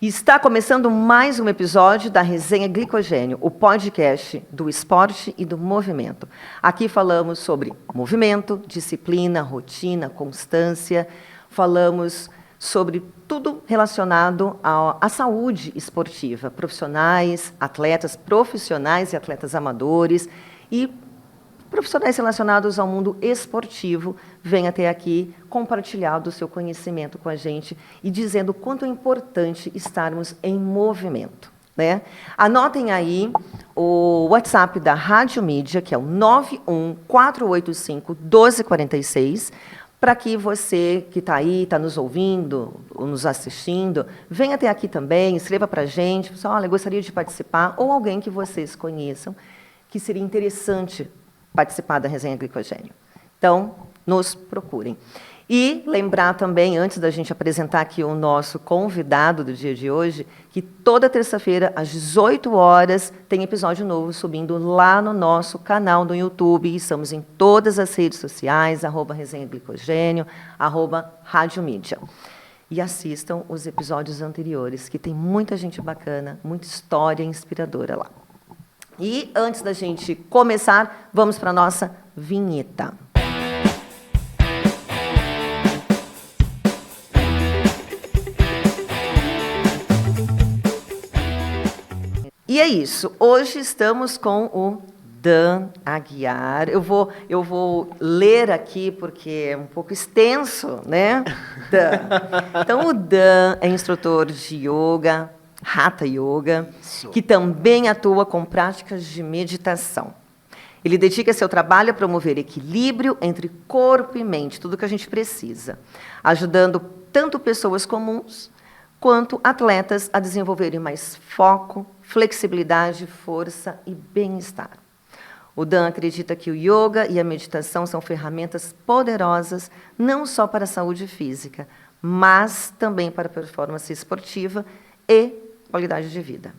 Está começando mais um episódio da Resenha Glicogênio, o podcast do esporte e do movimento. Aqui falamos sobre movimento, disciplina, rotina, constância. Falamos sobre tudo relacionado à saúde esportiva, profissionais, atletas profissionais e atletas amadores e profissionais relacionados ao mundo esportivo. Vem até aqui compartilhar do seu conhecimento com a gente e dizendo o quanto é importante estarmos em movimento, né? Anotem aí o WhatsApp da Rádio Mídia, que é o 91485-1246, para que você que está aí, está nos ouvindo, ou nos assistindo, venha até aqui também, escreva para a gente, olha, gostaria de participar, ou alguém que vocês conheçam, que seria interessante participar da Resenha Glicogênio. Então, nos procurem. E lembrar também, antes da gente apresentar aqui o nosso convidado do dia de hoje, que toda terça-feira, às 18 horas, tem episódio novo subindo lá no nosso canal no YouTube. Estamos em todas as redes sociais, @Resenha Glicogênio, @Rádio Mídia. E assistam os episódios anteriores, que tem muita gente bacana, muita história inspiradora lá. E antes da gente começar, vamos para a nossa vinheta. E é isso. Hoje estamos com o Dan Aguiar. Eu vou ler aqui porque é um pouco extenso, né? Dan. Então, o Dan é instrutor de yoga, Hatha Yoga, que também atua com práticas de meditação. Ele dedica seu trabalho a promover equilíbrio entre corpo e mente, tudo que a gente precisa, ajudando tanto pessoas comuns quanto atletas a desenvolverem mais foco, flexibilidade, força e bem-estar. O Dan acredita que o yoga e a meditação são ferramentas poderosas não só para a saúde física, mas também para a performance esportiva e qualidade de vida.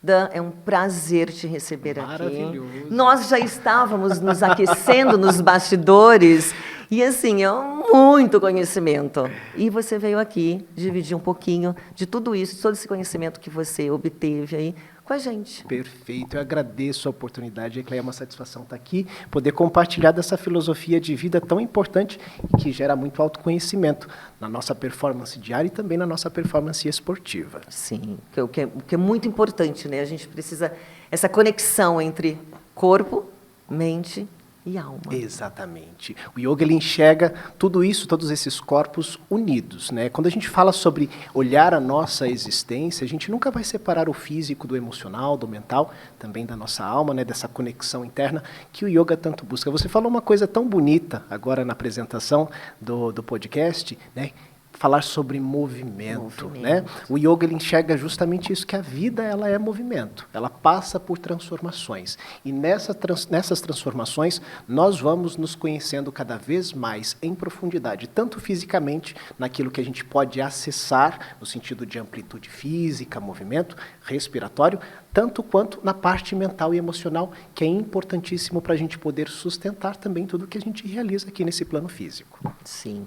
Dan, é um prazer te receber aqui. Maravilhoso. Nós já estávamos nos aquecendo nos bastidores e, assim, é muito conhecimento. E você veio aqui dividir um pouquinho de tudo isso, de todo esse conhecimento que você obteve aí com a gente. Perfeito, eu agradeço a oportunidade, é uma satisfação estar aqui, poder compartilhar dessa filosofia de vida tão importante e que gera muito autoconhecimento na nossa performance diária e também na nossa performance esportiva. Sim, o que é muito importante, né? A gente precisa essa conexão entre corpo, mente e alma. Exatamente. O yoga ele enxerga tudo isso, todos esses corpos unidos, né? Quando a gente fala sobre olhar a nossa existência, a gente nunca vai separar o físico do emocional, do mental, também da nossa alma, né? Dessa conexão interna que o yoga tanto busca. Você falou uma coisa tão bonita agora na apresentação do podcast, né? Falar sobre movimento, né? O yoga ele enxerga justamente isso, que a vida ela é movimento, ela passa por transformações e nessas transformações nós vamos nos conhecendo cada vez mais em profundidade, tanto fisicamente naquilo que a gente pode acessar no sentido de amplitude física, movimento respiratório, tanto quanto na parte mental e emocional, que é importantíssimo para a gente poder sustentar também tudo que a gente realiza aqui nesse plano físico. Sim.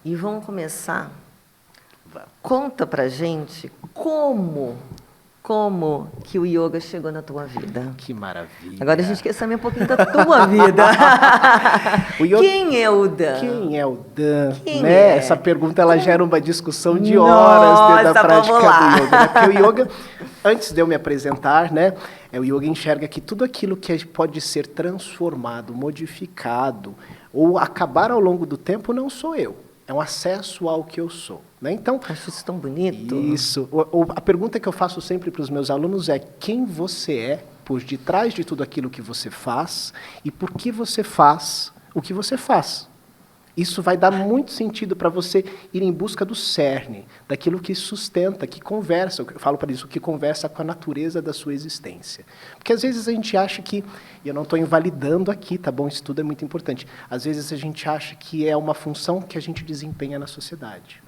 E vamos começar. Conta pra gente como que o yoga chegou na tua vida. Que maravilha. Agora a gente quer saber um pouquinho da tua vida. Quem é o Dan? Quem é o Dan? Quem né? é? Essa pergunta ela gera uma discussão de horas dentro da prática do yoga. Né? Porque o yoga, antes de eu me apresentar, né, o yoga enxerga que tudo aquilo que pode ser transformado, modificado ou acabar ao longo do tempo não sou eu. É um acesso ao que eu sou. Né? Então, acho isso tão bonito. Isso. A pergunta que eu faço sempre para os meus alunos é quem você é por detrás de tudo aquilo que você faz e por que você faz o que você faz. Isso vai dar muito sentido para você ir em busca do cerne, daquilo que sustenta, que conversa, eu falo para isso, que conversa com a natureza da sua existência. Porque às vezes a gente acha que, e eu não estou invalidando aqui, tá bom? Isso tudo é muito importante. Às vezes a gente acha que é uma função que a gente desempenha na sociedade.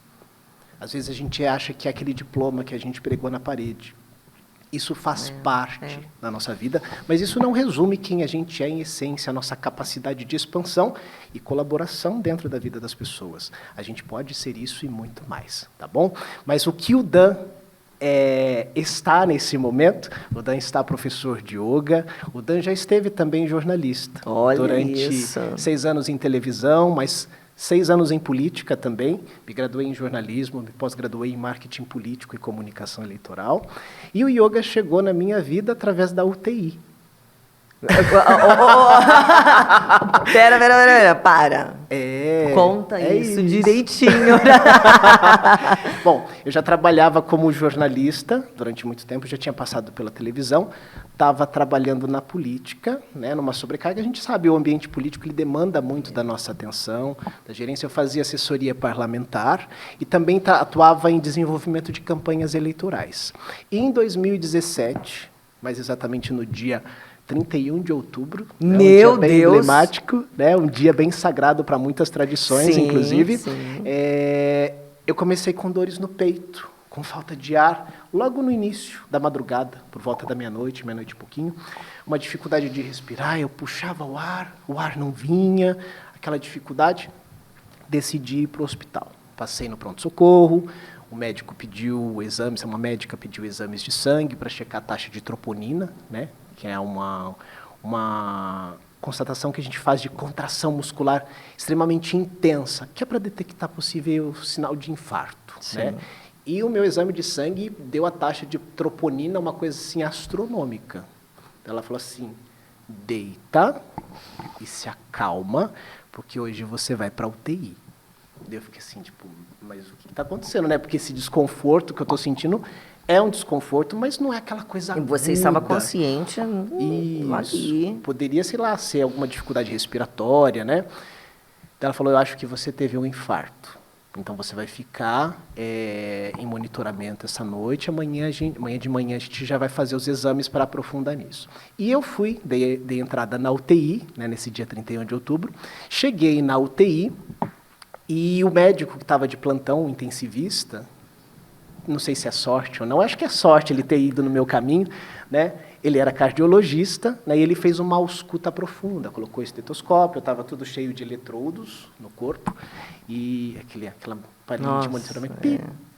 Às vezes a gente acha que é aquele diploma que a gente pregou na parede. Isso faz parte da nossa vida, mas isso não resume quem a gente é em essência, a nossa capacidade de expansão e colaboração dentro da vida das pessoas. A gente pode ser isso e muito mais, tá bom? Mas o que o Dan está nesse momento. O Dan está professor de yoga. O Dan já esteve também jornalista. Olha durante isso. 6 anos em televisão, mas 6 anos em política também. Me graduei em jornalismo, me pós-graduei em marketing político e comunicação eleitoral. E o yoga chegou na minha vida através da UTI. Pera, para. Conta isso direitinho. Bom, eu já trabalhava como jornalista durante muito tempo, já tinha passado pela televisão, estava trabalhando na política, né, numa sobrecarga. A gente sabe, o ambiente político ele demanda muito da nossa atenção, da gerência. Eu fazia assessoria parlamentar e também atuava em desenvolvimento de campanhas eleitorais. E em 2017, mais exatamente no dia 31 de outubro, Meu um dia bem Deus. emblemático, né, um dia bem sagrado para muitas tradições, Sim, inclusive. sim. Eu comecei com dores no peito, com falta de ar, logo no início da madrugada, por volta da meia-noite e pouquinho. Uma dificuldade de respirar, eu puxava o ar não vinha, aquela dificuldade. Decidi ir para o hospital. Passei no pronto-socorro, o médico pediu exames, uma médica pediu exames de sangue para checar a taxa de troponina, né, que é uma constatação que a gente faz de contração muscular extremamente intensa, que é para detectar possível sinal de infarto. Né? E o meu exame de sangue deu a taxa de troponina, uma coisa assim astronômica. Ela falou assim, deita e se acalma, porque hoje você vai para a UTI. Eu fiquei assim, tipo, mas o que está acontecendo, né? Porque esse desconforto que eu estou sentindo é um desconforto, mas não é aquela coisa aguda. E você estava consciente Isso. Poderia, sei lá, ser alguma dificuldade respiratória, né? Então ela falou, eu acho que você teve um infarto. Então você vai ficar em monitoramento essa noite, amanhã de manhã a gente já vai fazer os exames para aprofundar nisso. E eu dei entrada na UTI, né, nesse dia 31 de outubro, cheguei na UTI e o médico que estava de plantão, o intensivista, não sei se é sorte ou não, acho que é sorte ele ter ido no meu caminho, né? Ele era cardiologista, né? E ele fez uma ausculta profunda, colocou estetoscópio, estava tudo cheio de eletrodos no corpo, e aquela aparelho de monitoramento,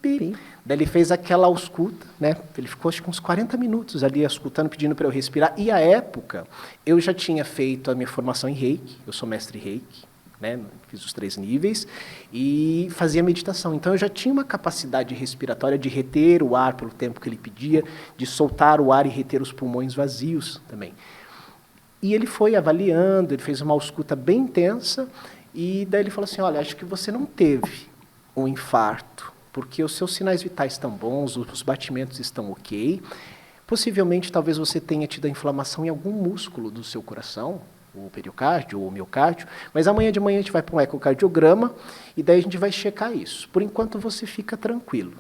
pip. Daí ele fez aquela ausculta, né? Ele ficou acho que uns 40 minutos ali auscultando, pedindo para eu respirar, e à época eu já tinha feito a minha formação em Reiki, eu sou mestre Reiki, né, fiz os 3 níveis, e fazia meditação. Então, eu já tinha uma capacidade respiratória de reter o ar pelo tempo que ele pedia, de soltar o ar e reter os pulmões vazios também. E ele foi avaliando, ele fez uma ausculta bem intensa, e daí ele falou assim, olha, acho que você não teve um infarto, porque os seus sinais vitais estão bons, os batimentos estão ok, possivelmente, talvez você tenha tido a inflamação em algum músculo do seu coração, o periocárdio ou o miocárdio, mas amanhã de manhã a gente vai para um ecocardiograma e daí a gente vai checar isso. Por enquanto você fica tranquilo,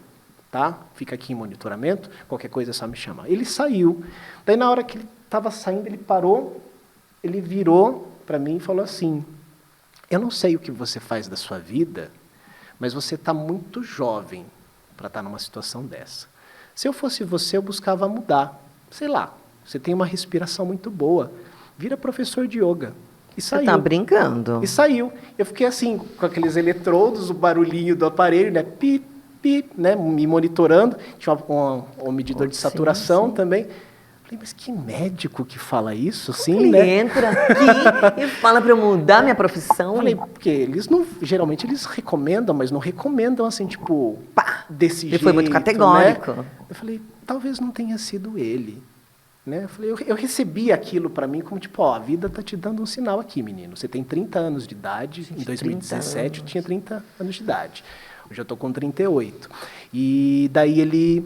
tá? Fica aqui em monitoramento, qualquer coisa é só me chamar. Ele saiu, daí na hora que ele estava saindo, ele parou, ele virou para mim e falou assim, eu não sei o que você faz da sua vida, mas você está muito jovem para estar numa situação dessa. Se eu fosse você, eu buscava mudar. Sei lá, você tem uma respiração muito boa, vira professor de yoga. E saiu. Você tá brincando. E saiu. Eu fiquei assim, com aqueles eletrodos, o barulhinho do aparelho, né? Pip, pip, né? Me monitorando. Tinha um medidor de saturação também. Falei, mas que médico que fala isso, assim, ele né? entra aqui e fala para eu mudar minha profissão. Falei, porque eles não, geralmente eles recomendam, mas não recomendam assim, tipo, pá, desse jeito. Ele foi muito categórico. Né? Eu falei, talvez não tenha sido ele. Né? Eu recebi aquilo para mim como tipo, ó, a vida está te dando um sinal aqui, menino. Você tem 30 anos de idade, em 2017 eu tinha 30 anos de idade. Hoje eu estou com 38. E daí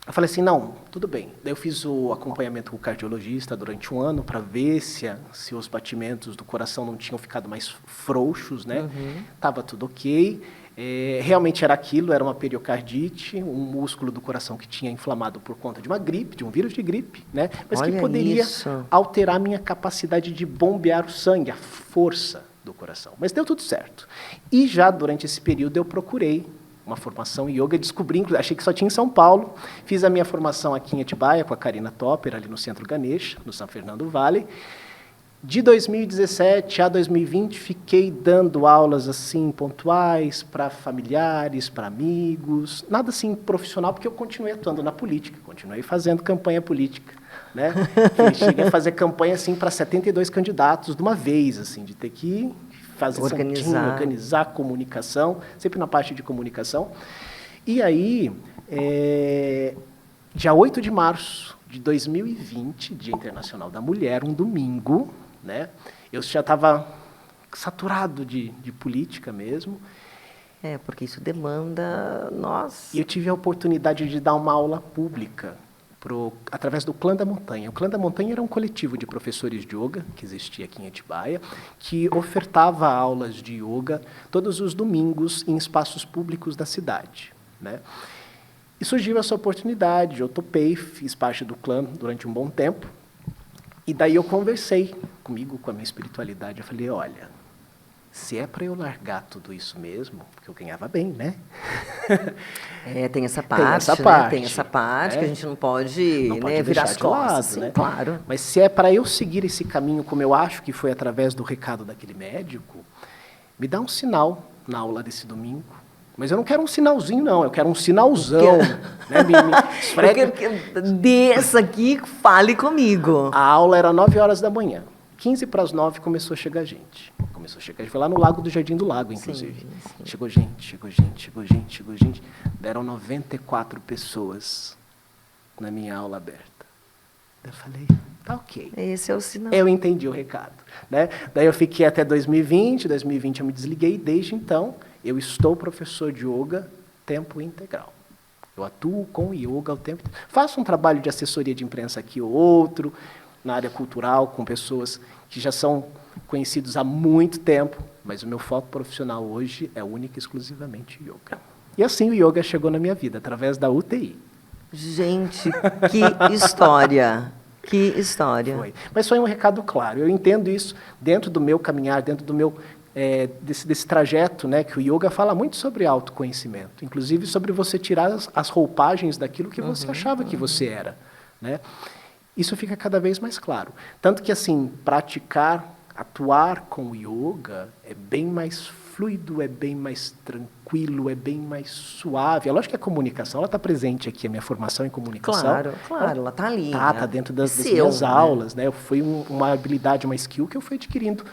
eu falei assim, não, tudo bem. Daí eu fiz o acompanhamento com o cardiologista durante um ano para ver se os batimentos do coração não tinham ficado mais frouxos, né? Tava tudo ok. Realmente era aquilo, era uma periocardite, um músculo do coração que tinha inflamado por conta de uma gripe, de um vírus de gripe, né? Mas Olha que poderia isso. alterar a minha capacidade de bombear o sangue, a força do coração. Mas deu tudo certo. E já durante esse período eu procurei uma formação em yoga, descobri, achei que só tinha em São Paulo, fiz a minha formação aqui em Atibaia com a Karina Topper, ali no Centro Ganesha, no São Fernando Valley, De 2017 a 2020, fiquei dando aulas assim pontuais para familiares, para amigos, nada assim profissional, porque eu continuei atuando na política, continuei fazendo campanha política, né? Que cheguei a fazer campanha assim para 72 candidatos de uma vez, assim, de ter que fazer organizar a comunicação, sempre na parte de comunicação. E aí, dia 8 de março de 2020, Dia Internacional da Mulher, um domingo, né? Eu já estava saturado de política mesmo. Porque isso demanda nós. E eu tive a oportunidade de dar uma aula pública através do Clã da Montanha. O Clã da Montanha era um coletivo de professores de yoga, que existia aqui em Atibaia, que ofertava aulas de yoga todos os domingos em espaços públicos da cidade, né? E surgiu essa oportunidade, eu topei, fiz parte do clã durante um bom tempo, e daí eu conversei comigo, com a minha espiritualidade, eu falei, olha, se é para eu largar tudo isso mesmo, porque eu ganhava bem, né? Tem essa parte, tem essa parte que a gente não pode virar as costas. Lado, sim, né? Claro. Mas se é para eu seguir esse caminho, como eu acho que foi através do recado daquele médico, me dá um sinal na aula desse domingo. Mas eu não quero um sinalzinho, não. Eu quero um sinalzão. Né? Eu quero que desça aqui, fale comigo. A aula era 9 horas da manhã. 15 para as 9 começou a chegar gente. Foi lá no Lago do Jardim do Lago, inclusive. Sim. Chegou gente. Deram 94 pessoas na minha aula aberta. Eu falei, tá ok. Esse é o sinal. Eu entendi o recado. Né? Daí eu fiquei até 2020 eu me desliguei e desde então eu estou professor de yoga tempo integral. Eu atuo com yoga o tempo inteiro. Faço um trabalho de assessoria de imprensa aqui ou outro, na área cultural, com pessoas que já são conhecidos há muito tempo, mas o meu foco profissional hoje é único e exclusivamente yoga. E assim o yoga chegou na minha vida, através da UTI. Gente, que história! Que história! Foi. Mas foi um recado claro. Eu entendo isso dentro do meu caminhar, dentro do meu desse trajeto, né, que o yoga fala muito sobre autoconhecimento, inclusive sobre você tirar as roupagens daquilo que você achava que você era, né? Isso fica cada vez mais claro. Tanto que, assim, atuar com o yoga é bem mais fluido, é bem mais tranquilo, é bem mais suave. É lógico que a comunicação está presente aqui, a minha formação em comunicação. Claro, ela está ali. Está dentro das minhas aulas, né? Foi uma habilidade, uma skill que eu fui adquirindo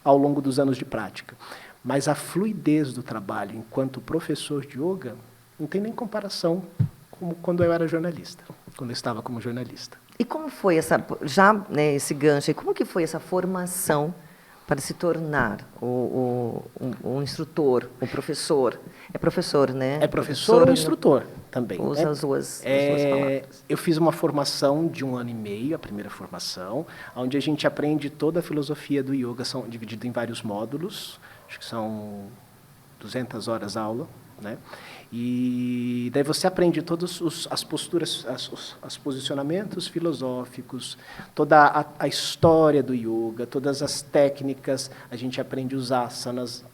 ao longo dos anos de prática. Mas a fluidez do trabalho enquanto professor de yoga não tem nem comparação com quando eu era jornalista, quando eu estava como jornalista. E como foi esse gancho aí, como que foi essa formação para se tornar um instrutor, um professor? É professor, né? É professor ou instrutor também. Usa as duas palavras. Eu fiz uma formação de 1 ano e meio, a primeira formação, onde a gente aprende toda a filosofia do yoga, são dividido em vários módulos, acho que são 200 horas aula, né? E daí você aprende todas as posturas, os posicionamentos filosóficos, toda a história do yoga, todas as técnicas, a gente aprende os asanas,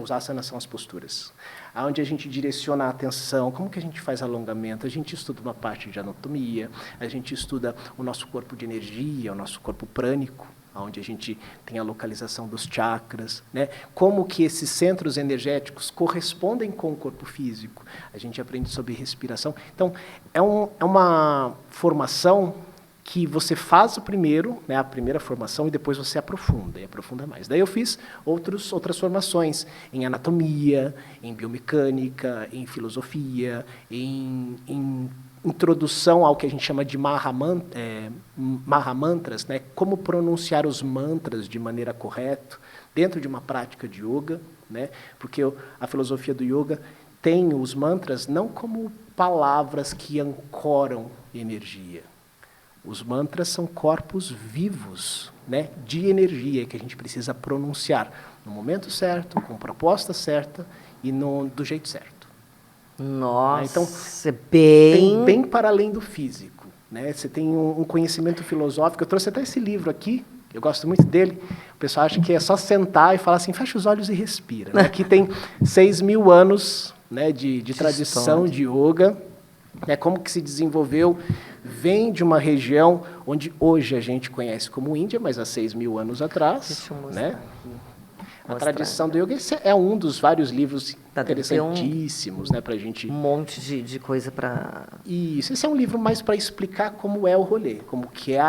os asanas são as posturas, aonde a gente direciona a atenção, como que a gente faz alongamento, a gente estuda uma parte de anatomia, a gente estuda o nosso corpo de energia, o nosso corpo prânico, onde a gente tem a localização dos chakras, né? Como que esses centros energéticos correspondem com o corpo físico. A gente aprende sobre respiração. Então, é uma formação que você faz o primeiro, né, a primeira formação, e depois você aprofunda, e aprofunda mais. Daí eu fiz outras formações em anatomia, em biomecânica, em filosofia, em introdução ao que a gente chama de Mahamantras, né? Como pronunciar os mantras de maneira correta dentro de uma prática de yoga, né? Porque a filosofia do yoga tem os mantras não como palavras que ancoram energia. Os mantras são corpos vivos, né? De energia que a gente precisa pronunciar no momento certo, com proposta certa e do jeito certo. Nossa, então, bem para além do físico, né? Você tem um conhecimento filosófico. Eu trouxe até esse livro aqui, eu gosto muito dele. O pessoal acha que é só sentar e falar assim, fecha os olhos e respira. Né? Aqui tem 6.000 anos, né, de tradição de yoga, Como que se desenvolveu, vem de uma região onde hoje a gente conhece como Índia, mas há 6.000 anos atrás. Deixa eu mostrar Né? aqui. A tradição do yoga, esse é um dos vários livros Deve ter interessantíssimos, né, para a gente... Um monte de coisa para... Isso, esse é um livro mais para explicar como é o rolê, como que é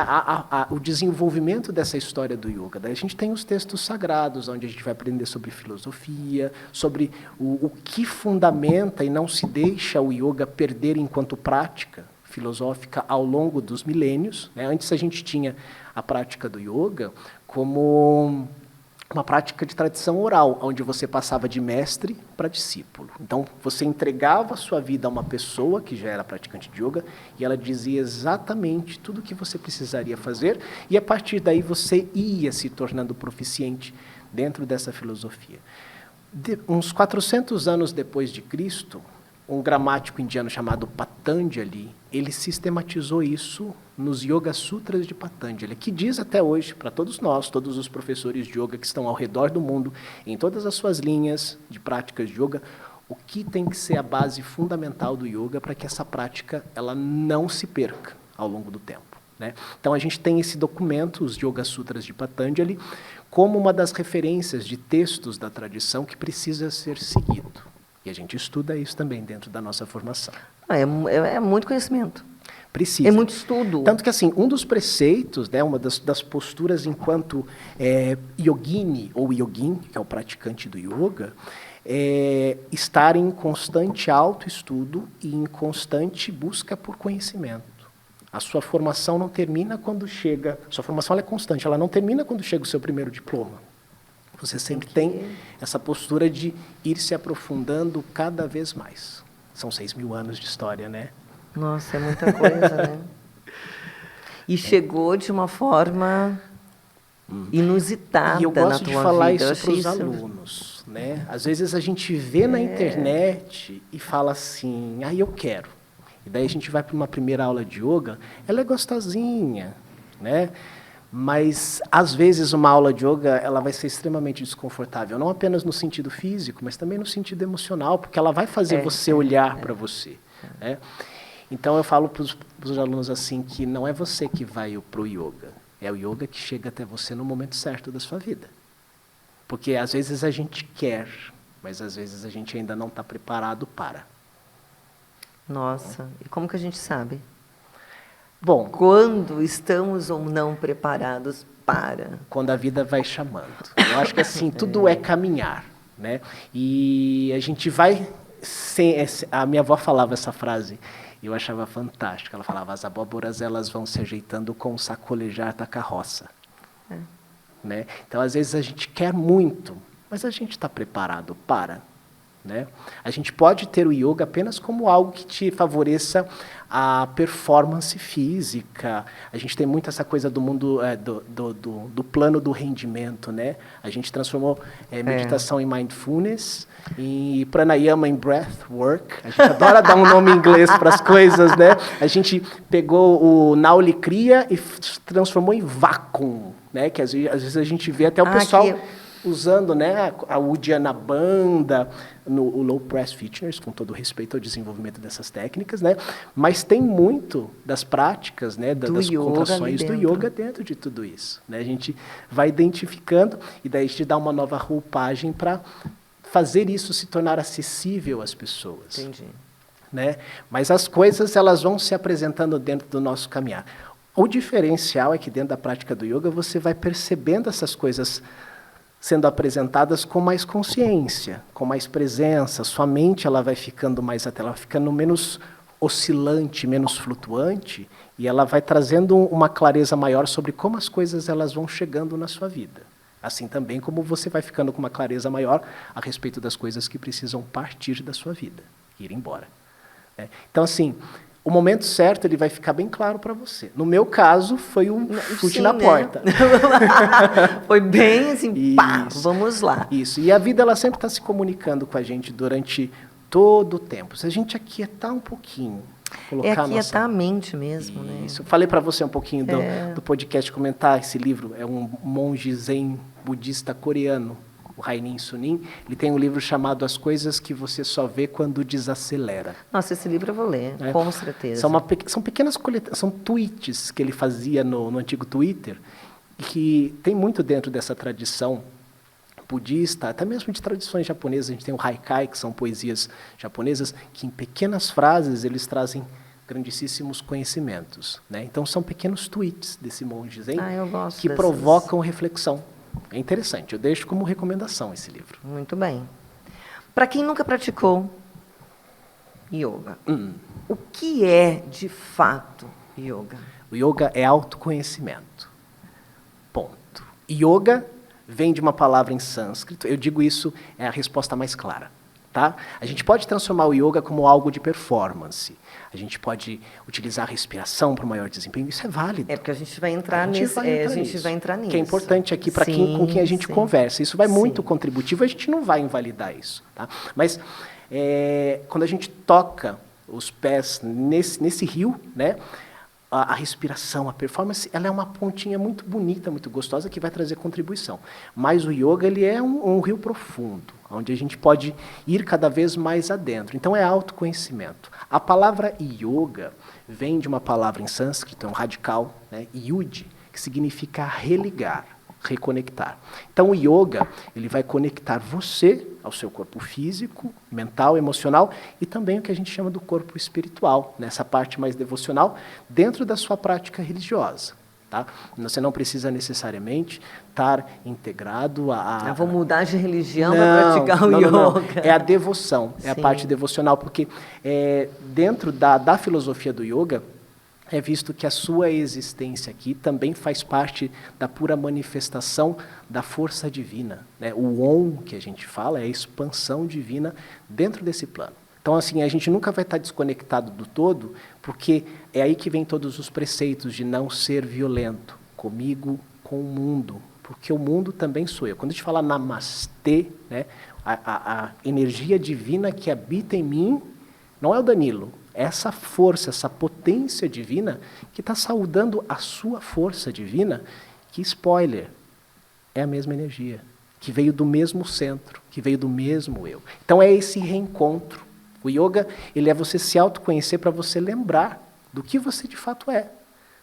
o desenvolvimento dessa história do yoga. Daí a gente tem os textos sagrados, onde a gente vai aprender sobre filosofia, sobre o que fundamenta e não se deixa o yoga perder enquanto prática filosófica ao longo dos milênios. Né? Antes a gente tinha a prática do yoga como uma prática de tradição oral, onde você passava de mestre para discípulo. Então, você entregava a sua vida a uma pessoa que já era praticante de yoga e ela dizia exatamente tudo o que você precisaria fazer e, a partir daí, você ia se tornando proficiente dentro dessa filosofia. Uns 400 anos depois de Cristo, um gramático indiano chamado Patanjali, ele sistematizou isso nos Yoga Sutras de Patanjali, que diz até hoje, para todos nós, todos os professores de yoga que estão ao redor do mundo, em todas as suas linhas de práticas de yoga, o que tem que ser a base fundamental do yoga para que essa prática ela não se perca ao longo do tempo. Né? Então, a gente tem esse documento, os Yoga Sutras de Patanjali, como uma das referências de textos da tradição que precisa ser seguido. E a gente estuda isso também dentro da nossa formação. É muito conhecimento. Precisa. É muito estudo. Tanto que, assim, um dos preceitos, né, uma das posturas enquanto yogini ou yogin, que é o praticante do yoga, é estar em constante autoestudo e em constante busca por conhecimento. A sua formação não termina quando chega... Sua formação ela é constante, ela não termina quando chega o seu primeiro diploma. Você sempre tem essa postura de ir se aprofundando cada vez mais. São 6.000 anos de história, né? Nossa, é muita coisa, né? E chegou de uma forma inusitada na tua vida. E eu gosto de falar isso para os alunos. Né? Às vezes a gente vê na internet e fala assim, eu quero. E daí a gente vai para uma primeira aula de yoga, ela é gostosinha, né? Mas, às vezes, uma aula de yoga ela vai ser extremamente desconfortável, não apenas no sentido físico, mas também no sentido emocional, porque ela vai fazer você olhar para você. Né? Então, eu falo para os alunos assim, que não é você que vai para o yoga, é o yoga que chega até você no momento certo da sua vida. Porque, às vezes, a gente quer, mas, às vezes, a gente ainda não está preparado para. Nossa, e como que a gente sabe? Bom, quando estamos ou não preparados para? Quando a vida vai chamando. Eu acho que assim, tudo é caminhar. Né? E a gente vai... A minha avó falava essa frase, eu achava fantástica. Ela falava, as abóboras elas vão se ajeitando com o sacolejar da carroça. Né? Então, às vezes, a gente quer muito, mas a gente está preparado para. Né? A gente pode ter o yoga apenas como algo que te favoreça a performance física. A gente tem muito essa coisa do mundo do plano do rendimento. Né? A gente transformou meditação em mindfulness, e pranayama em breathwork. A gente adora dar um nome em inglês para as coisas. Né? A gente pegou o Nauli Kriya e transformou em vacuum, né? Que às vezes a gente vê até o pessoal... usando, né, a Uddiyana Bandha, o Low Press Fitness, com todo respeito ao desenvolvimento dessas técnicas, né, mas tem muito das práticas, né, das contrações do yoga dentro de tudo isso. Né, a gente vai identificando e daí a gente dá uma nova roupagem para fazer isso se tornar acessível às pessoas. Entendi. Né? Mas as coisas elas vão se apresentando dentro do nosso caminhar. O diferencial é que dentro da prática do yoga você vai percebendo essas coisas sendo apresentadas com mais consciência, com mais presença. Sua mente ela vai ficando mais até, ela vai ficando menos oscilante, menos flutuante, e ela vai trazendo uma clareza maior sobre como as coisas elas vão chegando na sua vida. Assim também como você vai ficando com uma clareza maior a respeito das coisas que precisam partir da sua vida, ir embora. Então, assim, o momento certo ele vai ficar bem claro para você. No meu caso, foi um chute na porta. Foi bem assim, pá, vamos lá. Isso, e a vida ela sempre está se comunicando com a gente durante todo o tempo. Se a gente aquietar um pouquinho, colocar aquietar a mente mesmo. Isso, né? Falei para você um pouquinho do podcast, comentar esse livro, é um monge zen budista coreano, Haemin Sunim, ele tem um livro chamado As Coisas que Você Só Vê Quando Desacelera. Nossa, esse livro eu vou ler, com certeza. São pequenas são tweets que ele fazia no antigo Twitter, que tem muito dentro dessa tradição budista, até mesmo de tradições japonesas. A gente tem o haikai, que são poesias japonesas, que em pequenas frases eles trazem grandíssimos conhecimentos, né? Então são pequenos tweets desse monge Zen que provocam reflexão. É interessante, eu deixo como recomendação esse livro. Muito bem. Para quem nunca praticou yoga, o que é de fato yoga? O yoga é autoconhecimento. Ponto. Yoga vem de uma palavra em sânscrito, eu digo isso, é a resposta mais clara. Tá? A gente pode transformar o yoga como algo de performance. A gente pode utilizar a respiração para um maior desempenho. Isso é válido. É porque a gente vai entrar nisso. Que é importante aqui para com quem a gente conversa. Isso vai muito contributivo, a gente não vai invalidar isso. Tá? Mas quando a gente toca os pés nesse rio, né, a respiração, a performance, ela é uma pontinha muito bonita, muito gostosa, que vai trazer contribuição. Mas o yoga, ele é um rio profundo, onde a gente pode ir cada vez mais adentro. Então, é autoconhecimento. A palavra yoga vem de uma palavra em sânscrito, é um radical, né, yud, que significa religar, reconectar. Então, o yoga, ele vai conectar você ao seu corpo físico, mental, emocional e também o que a gente chama do corpo espiritual, nessa parte mais devocional, dentro da sua prática religiosa. Tá? Você não precisa necessariamente estar integrado a... vou mudar de religião para praticar o yoga. Não. É a devoção, é a parte devocional, porque dentro da filosofia do yoga, é visto que a sua existência aqui também faz parte da pura manifestação da força divina, né? O Om, que a gente fala, é a expansão divina dentro desse plano. Então, assim, a gente nunca vai estar desconectado do todo, porque é aí que vem todos os preceitos de não ser violento comigo, com o mundo, porque o mundo também sou eu. Quando a gente fala namastê, né, a energia divina que habita em mim não é o Danilo, essa força, essa potência divina que está saudando a sua força divina, que, spoiler, é a mesma energia, que veio do mesmo centro, que veio do mesmo eu. Então é esse reencontro. O yoga, ele é você se autoconhecer para você lembrar do que você de fato é.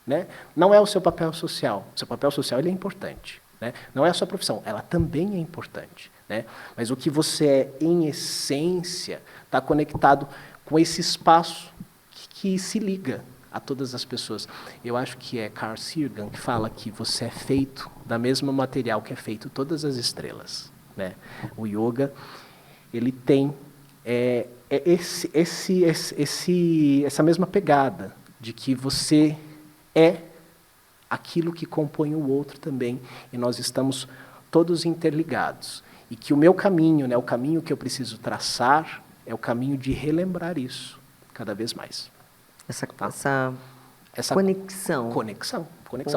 Né? Não é o seu papel social. O seu papel social ele é importante. Né? Não é a sua profissão, ela também é importante. Né? Mas o que você é em essência está conectado com esse espaço que se liga a todas as pessoas. Eu acho que é Carl Sagan que fala que você é feito da mesma material que é feito todas as estrelas. Né? O yoga, ele tem essa mesma pegada de que você é aquilo que compõe o outro também, e nós estamos todos interligados. E que o meu caminho, né, o caminho que eu preciso traçar, é o caminho de relembrar isso cada vez mais. Essa conexão. Conexão.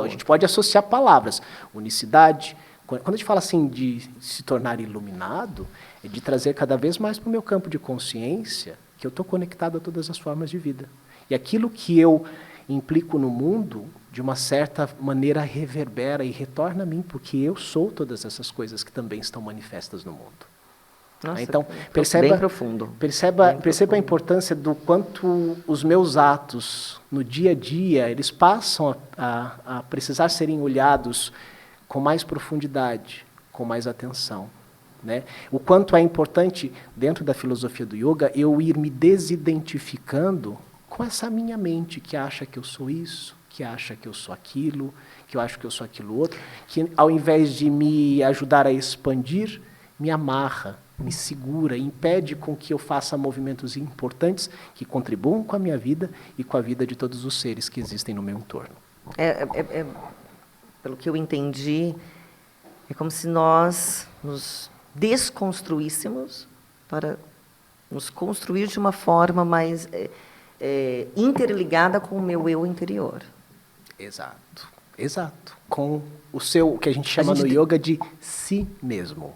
A gente pode associar palavras. Unicidade. Quando a gente fala assim de se tornar iluminado, é de trazer cada vez mais para o meu campo de consciência que eu estou conectado a todas as formas de vida. E aquilo que eu implico no mundo, de uma certa maneira, reverbera e retorna a mim, porque eu sou todas essas coisas que também estão manifestas no mundo. Nossa, então, bem profundo. Perceba a importância do quanto os meus atos no dia a dia, eles passam a precisar serem olhados com mais profundidade, com mais atenção. Né? O quanto é importante, dentro da filosofia do yoga, eu ir me desidentificando com essa minha mente que acha que eu sou isso, que acha que eu sou aquilo, que eu acho que eu sou aquilo outro, que ao invés de me ajudar a expandir, me amarra, me segura, impede com que eu faça movimentos importantes que contribuam com a minha vida e com a vida de todos os seres que existem no meu entorno. Pelo que eu entendi, é como se nós nos desconstruíssemos para nos construir de uma forma mais interligada com o meu eu interior. Exato. Com o que a gente chama no yoga de si mesmo.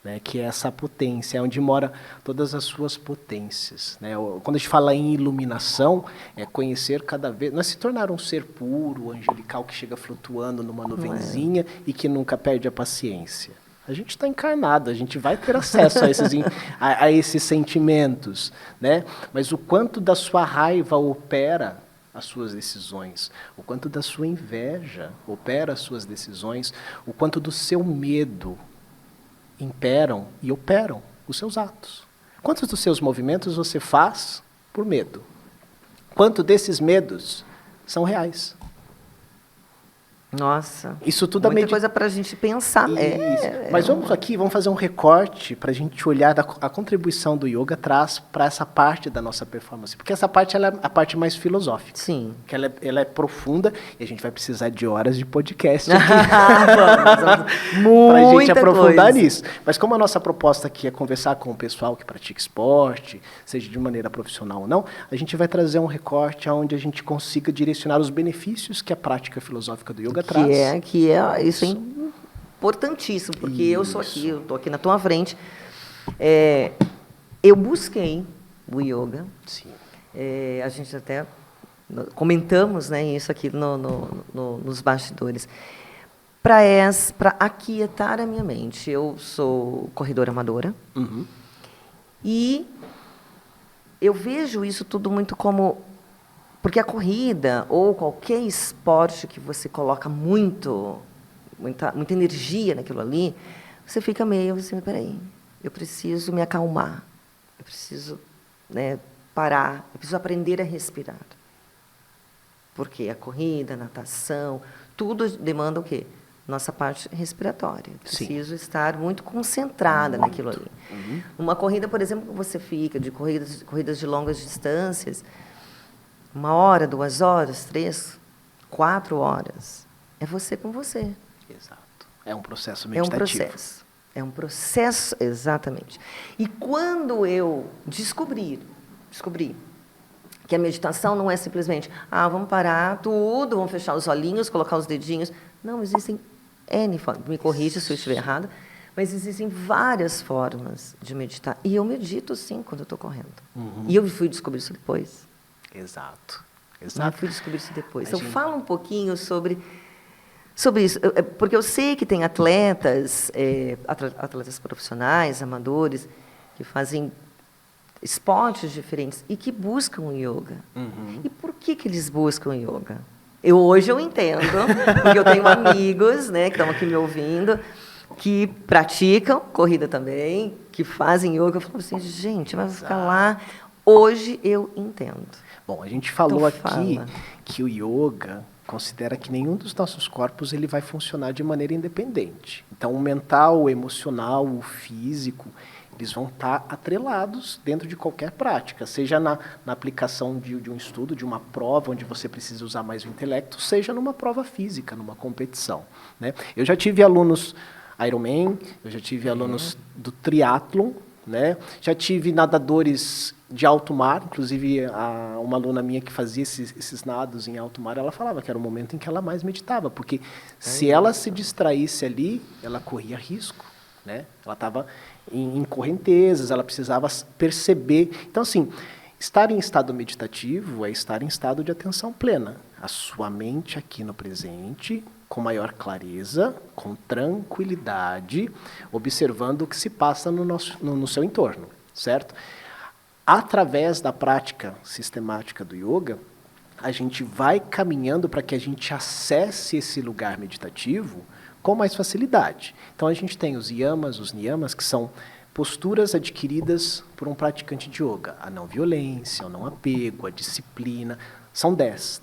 Né, que é essa potência, é onde mora todas as suas potências. Né? Quando a gente fala em iluminação, é conhecer cada vez... Não é se tornar um ser puro, angelical, que chega flutuando numa nuvenzinha e que nunca perde a paciência. A gente está encarnado, a gente vai ter acesso a esses sentimentos, né? Mas o quanto da sua raiva opera as suas decisões, o quanto da sua inveja opera as suas decisões, o quanto do seu medo imperam e operam os seus atos. Quantos dos seus movimentos você faz por medo? Quanto desses medos são reais? Nossa, isso tudo muita coisa para a gente pensar. Mas vamos fazer um recorte para a gente olhar a contribuição do yoga traz para essa parte da nossa performance. Porque essa parte ela é a parte mais filosófica. Sim. Que ela é profunda e a gente vai precisar de horas de podcast aqui. Para a gente aprofundar nisso. Mas como a nossa proposta aqui é conversar com o pessoal que pratica esporte, seja de maneira profissional ou não, a gente vai trazer um recorte onde a gente consiga direcionar os benefícios que a prática filosófica do yoga traz. Isso é importantíssimo, porque eu estou aqui na tua frente. Eu busquei o yoga. Sim. A gente até comentamos, né, isso aqui nos bastidores. Para aquietar a minha mente. Eu sou corredora amadora. Uhum. E eu vejo isso tudo muito como... Porque a corrida ou qualquer esporte que você coloca muita energia naquilo ali, você fica meio assim, peraí, eu preciso me acalmar, eu preciso, né, parar, eu preciso aprender a respirar. Porque a corrida, a natação, tudo demanda o quê? Nossa parte respiratória. Eu preciso estar muito concentrada naquilo ali. Uhum. Uma corrida, por exemplo, que você fica, de corridas de longas distâncias, 1 hora, 2 horas, 3, 4 horas. É você com você. Exato. É um processo meditativo. É um processo, exatamente. E quando eu descobri que a meditação não é simplesmente, vamos parar tudo, vamos fechar os olhinhos, colocar os dedinhos. Não, existem N formas. Me corrija se eu estiver errada, mas existem várias formas de meditar. E eu medito, sim, quando eu estou correndo. Uhum. E eu fui descobrir isso depois. Exato. Eu fui descobrir isso depois. Então, fala um pouquinho sobre isso. Porque eu sei que tem atletas profissionais, amadores, que fazem esportes diferentes e que buscam o yoga. Uhum. E por que eles buscam o yoga? Hoje eu entendo, porque eu tenho amigos, né, que estão aqui me ouvindo, que praticam corrida também, que fazem yoga. Eu falo assim, gente, vai ficar lá. Hoje eu entendo. Bom, a gente falou aqui que o yoga considera que nenhum dos nossos corpos ele vai funcionar de maneira independente. Então, o mental, o emocional, o físico, eles vão estar atrelados dentro de qualquer prática, seja na aplicação de um estudo, de uma prova, onde você precisa usar mais o intelecto, seja numa prova física, numa competição, né? Eu já tive alunos Ironman, eu já tive alunos do triatlon, né? Já tive nadadores de alto mar, inclusive uma aluna minha que fazia esses nados em alto mar, ela falava que era o momento em que ela mais meditava, porque se ela se distraísse ali, ela corria risco, né? Ela estava em correntezas, ela precisava perceber. Então, assim, estar em estado meditativo é estar em estado de atenção plena. A sua mente aqui no presente, com maior clareza, com tranquilidade, observando o que se passa no seu entorno, certo? Através da prática sistemática do yoga, a gente vai caminhando para que a gente acesse esse lugar meditativo com mais facilidade. Então, a gente tem os yamas, os niyamas, que são posturas adquiridas por um praticante de yoga. A não violência, o não apego, a disciplina. São 10.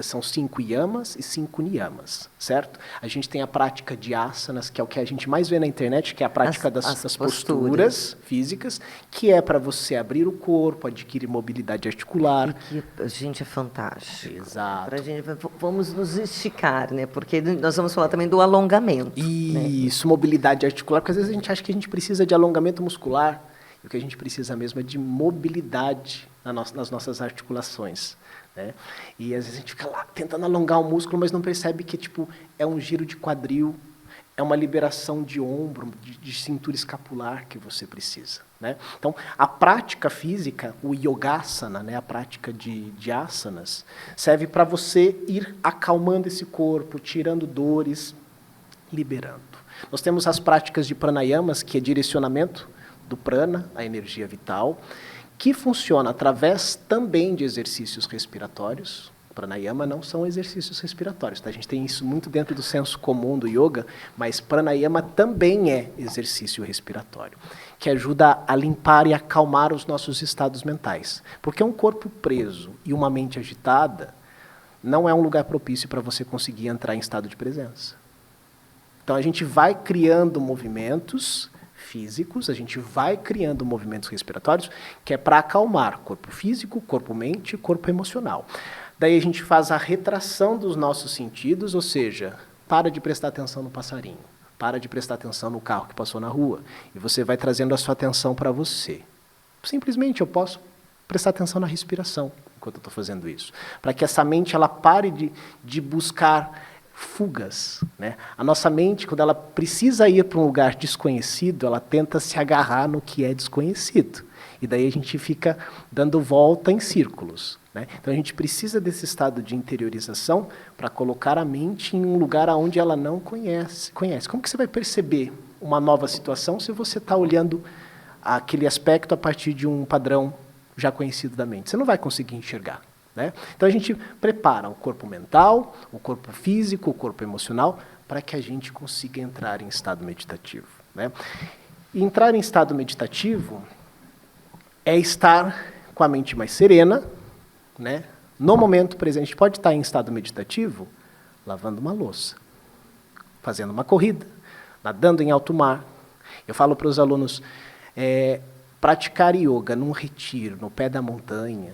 São 5 yamas e 5 niyamas, certo? A gente tem a prática de asanas, que é o que a gente mais vê na internet, que é a prática das posturas físicas, que é para você abrir o corpo, adquirir mobilidade articular. E que, gente, é fantástico. Exato. Vamos nos esticar, né? Porque nós vamos falar também do alongamento. Isso, né? Mobilidade articular, porque às vezes a gente acha que a gente precisa de alongamento muscular, e o que a gente precisa mesmo é de mobilidade nas nossas articulações. Né? E às vezes a gente fica lá tentando alongar o músculo, mas não percebe que é um giro de quadril, é uma liberação de ombro, de cintura escapular que você precisa. Né? Então, a prática física, o yogasana, né, a prática de asanas, serve para você ir acalmando esse corpo, tirando dores, liberando. Nós temos as práticas de pranayamas, que é direcionamento do prana, a energia vital, que funciona através também de exercícios respiratórios. Pranayama não são exercícios respiratórios, tá? A gente tem isso muito dentro do senso comum do yoga, mas pranayama também é exercício respiratório, que ajuda a limpar e acalmar os nossos estados mentais. Porque um corpo preso e uma mente agitada não é um lugar propício para você conseguir entrar em estado de presença. Então a gente vai criando movimentos físicos, a gente vai criando movimentos respiratórios, que é para acalmar corpo físico, corpo-mente e corpo emocional. Daí a gente faz a retração dos nossos sentidos, ou seja, para de prestar atenção no passarinho, para de prestar atenção no carro que passou na rua, e você vai trazendo a sua atenção para você. Simplesmente eu posso prestar atenção na respiração enquanto eu estou fazendo isso, para que essa mente ela pare de buscar fugas, né? A nossa mente, quando ela precisa ir para um lugar desconhecido, ela tenta se agarrar no que é desconhecido. E daí a gente fica dando volta em círculos, né? Então a gente precisa desse estado de interiorização para colocar a mente em um lugar onde ela não conhece. Como que você vai perceber uma nova situação se você está olhando aquele aspecto a partir de um padrão já conhecido da mente? Você não vai conseguir enxergar, né? Então a gente prepara o corpo mental, o corpo físico, o corpo emocional, para que a gente consiga entrar em estado meditativo, né? E entrar em estado meditativo é estar com a mente mais serena, né? No momento presente. A gente pode estar em estado meditativo lavando uma louça, fazendo uma corrida, nadando em alto mar. Eu falo para os alunos, praticar yoga num retiro, no pé da montanha,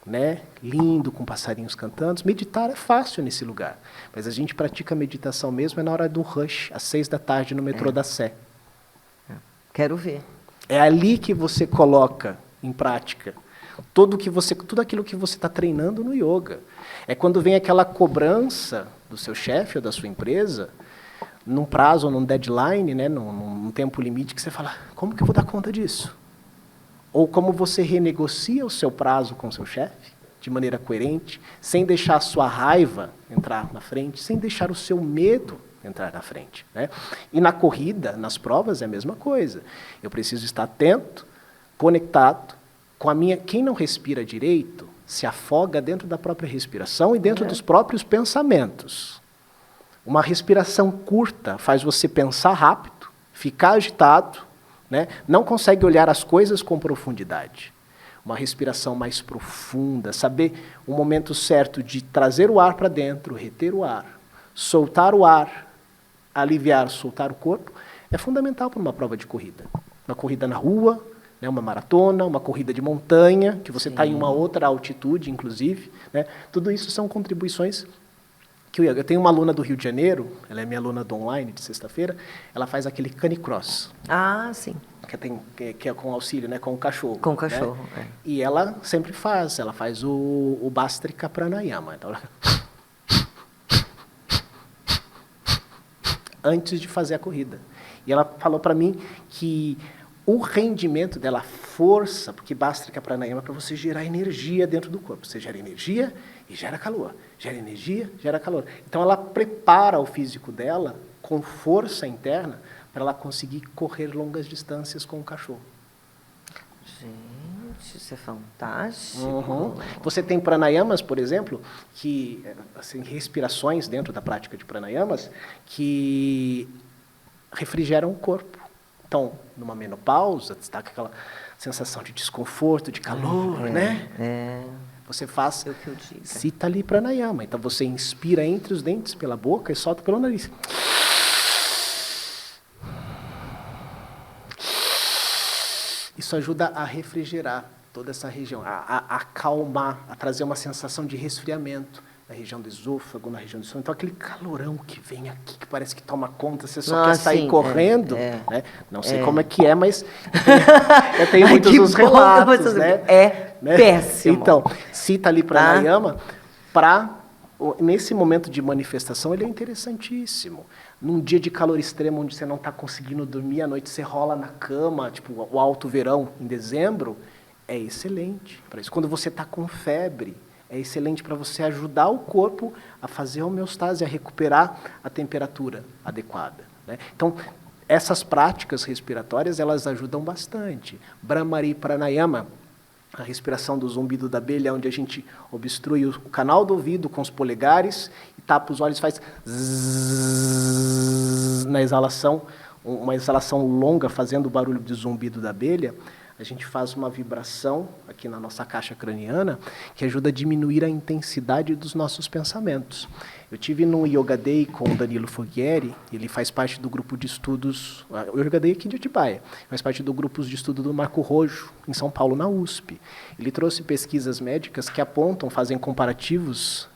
né? Lindo, com passarinhos cantando. Meditar é fácil nesse lugar, mas a gente pratica meditação mesmo na hora do rush, às 6 da tarde, no metrô da Sé. Quero ver. É ali que você coloca em prática tudo aquilo que você está treinando no yoga. É quando vem aquela cobrança do seu chefe ou da sua empresa, num prazo ou num deadline, né, num tempo limite, que você fala, como que eu vou dar conta disso? Ou como você renegocia o seu prazo com o seu chefe, de maneira coerente, sem deixar a sua raiva entrar na frente, sem deixar o seu medo entrar na frente, né? E na corrida, nas provas, é a mesma coisa. Eu preciso estar atento, conectado com a minha... Quem não respira direito se afoga dentro da própria respiração e dentro dos próprios pensamentos. Uma respiração curta faz você pensar rápido, ficar agitado, né? Não consegue olhar as coisas com profundidade. Uma respiração mais profunda, saber o momento certo de trazer o ar para dentro, reter o ar, soltar o ar, aliviar, soltar o corpo, é fundamental para uma prova de corrida. Uma corrida na rua, né, uma maratona, uma corrida de montanha, que você está em uma outra altitude, inclusive, né? Tudo isso são contribuições que eu tenho uma aluna do Rio de Janeiro, ela é minha aluna do online, de sexta-feira, ela faz aquele canicross. Ah, sim. Que é com auxílio, né, com o cachorro. Com o cachorro, né? E ela sempre faz, o Bastrika Pranayama. Então, antes de fazer a corrida. E ela falou para mim que o rendimento dela, a força, porque Bastrika Pranayama é para você gerar energia dentro do corpo. Você gera energia e gera calor. Gera energia, gera calor. Então ela prepara o físico dela com força interna para ela conseguir correr longas distâncias com o cachorro. Gente, isso é fantástico. Uhum. Você tem pranayamas, por exemplo, que assim, respirações dentro da prática de pranayamas que refrigeram o corpo. Então, numa menopausa, está com aquela sensação de desconforto, de calor, né? Você faz Sita ali pranayama. Então você inspira entre os dentes pela boca e solta pelo nariz. Isso ajuda a refrigerar toda essa região, a acalmar, a trazer uma sensação de resfriamento na região do esôfago, na região do estômago. Então, aquele calorão que vem aqui, que parece que toma conta, você só quer sair correndo. Né? Não sei como é que é, mas eu tenho muitos os relatos. Né? Péssimo. Então, Sita ali pranayama, nesse momento de manifestação, ele é interessantíssimo. Num dia de calor extremo, onde você não está conseguindo dormir à noite, você rola na cama, tipo o alto verão, em dezembro, é excelente para isso. Quando você está com febre, é excelente para você ajudar o corpo a fazer a homeostase, a recuperar a temperatura adequada, né? Então, essas práticas respiratórias, elas ajudam bastante. Brahmari Pranayama, a respiração do zumbido da abelha, onde a gente obstrui o canal do ouvido com os polegares e tapa os olhos, faz zzz na exalação, uma exalação longa, fazendo o barulho de zumbido da abelha. A gente faz uma vibração aqui na nossa caixa craniana que ajuda a diminuir a intensidade dos nossos pensamentos. Eu tive no Yoga Day com o Danilo Foghieri, ele faz parte do grupo de estudos, o Yoga Day aqui de Atibaia, faz parte do grupo de estudo do Marco Rojo, em São Paulo, na USP. Ele trouxe pesquisas médicas que apontam, fazem comparativos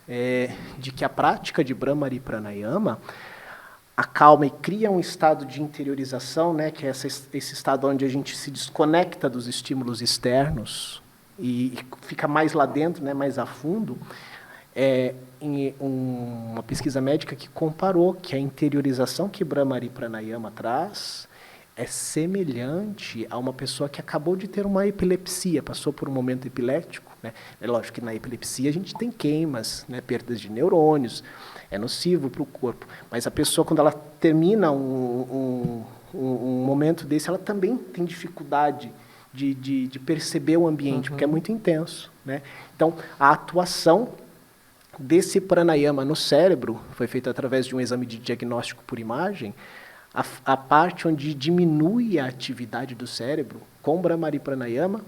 de que a prática de Brahmari Pranayama acalma e cria um estado de interiorização, né, que é esse estado onde a gente se desconecta dos estímulos externos e fica mais lá dentro, né, mais a fundo. Em uma pesquisa médica que comparou que a interiorização que Brahmari Pranayama traz é semelhante a uma pessoa que acabou de ter uma epilepsia, passou por um momento epilético, né? É lógico que na epilepsia a gente tem queimas, né, perdas de neurônios, é nocivo para o corpo. Mas a pessoa, quando ela termina um momento desse, ela também tem dificuldade de perceber o ambiente, porque é muito intenso, né? Então, a atuação desse pranayama no cérebro foi feita através de um exame de diagnóstico por imagem. A parte onde diminui a atividade do cérebro com Brahmari Pranayama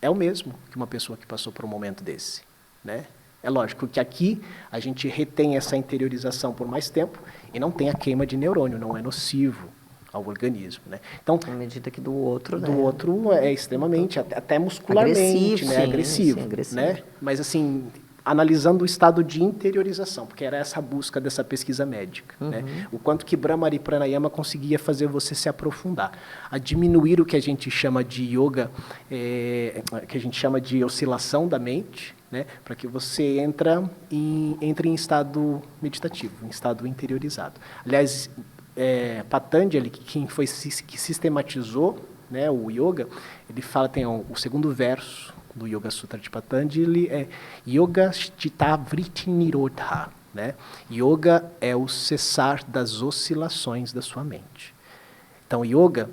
é o mesmo que uma pessoa que passou por um momento desse, né? É lógico que aqui a gente retém essa interiorização por mais tempo e não tem a queima de neurônio, não é nocivo ao organismo, né? Então, à medida que do outro, do outro é extremamente, até muscularmente, agressivo, né? sim, Agressivo, sim, agressivo, né? Mas assim, analisando o estado de interiorização, porque era essa a busca dessa pesquisa médica, né? O quanto que Brahmari Pranayama conseguia fazer você se aprofundar, a diminuir o que a gente chama de yoga, que a gente chama de oscilação da mente, né? Para que você entre em estado meditativo, em estado interiorizado. Aliás, Patanjali, que sistematizou, né, o yoga, ele fala, tem o segundo verso do Yoga Sutra de Patanjali, Yoga Chitta Vritti Nirodha, né? Yoga é o cessar das oscilações da sua mente. Então, yoga,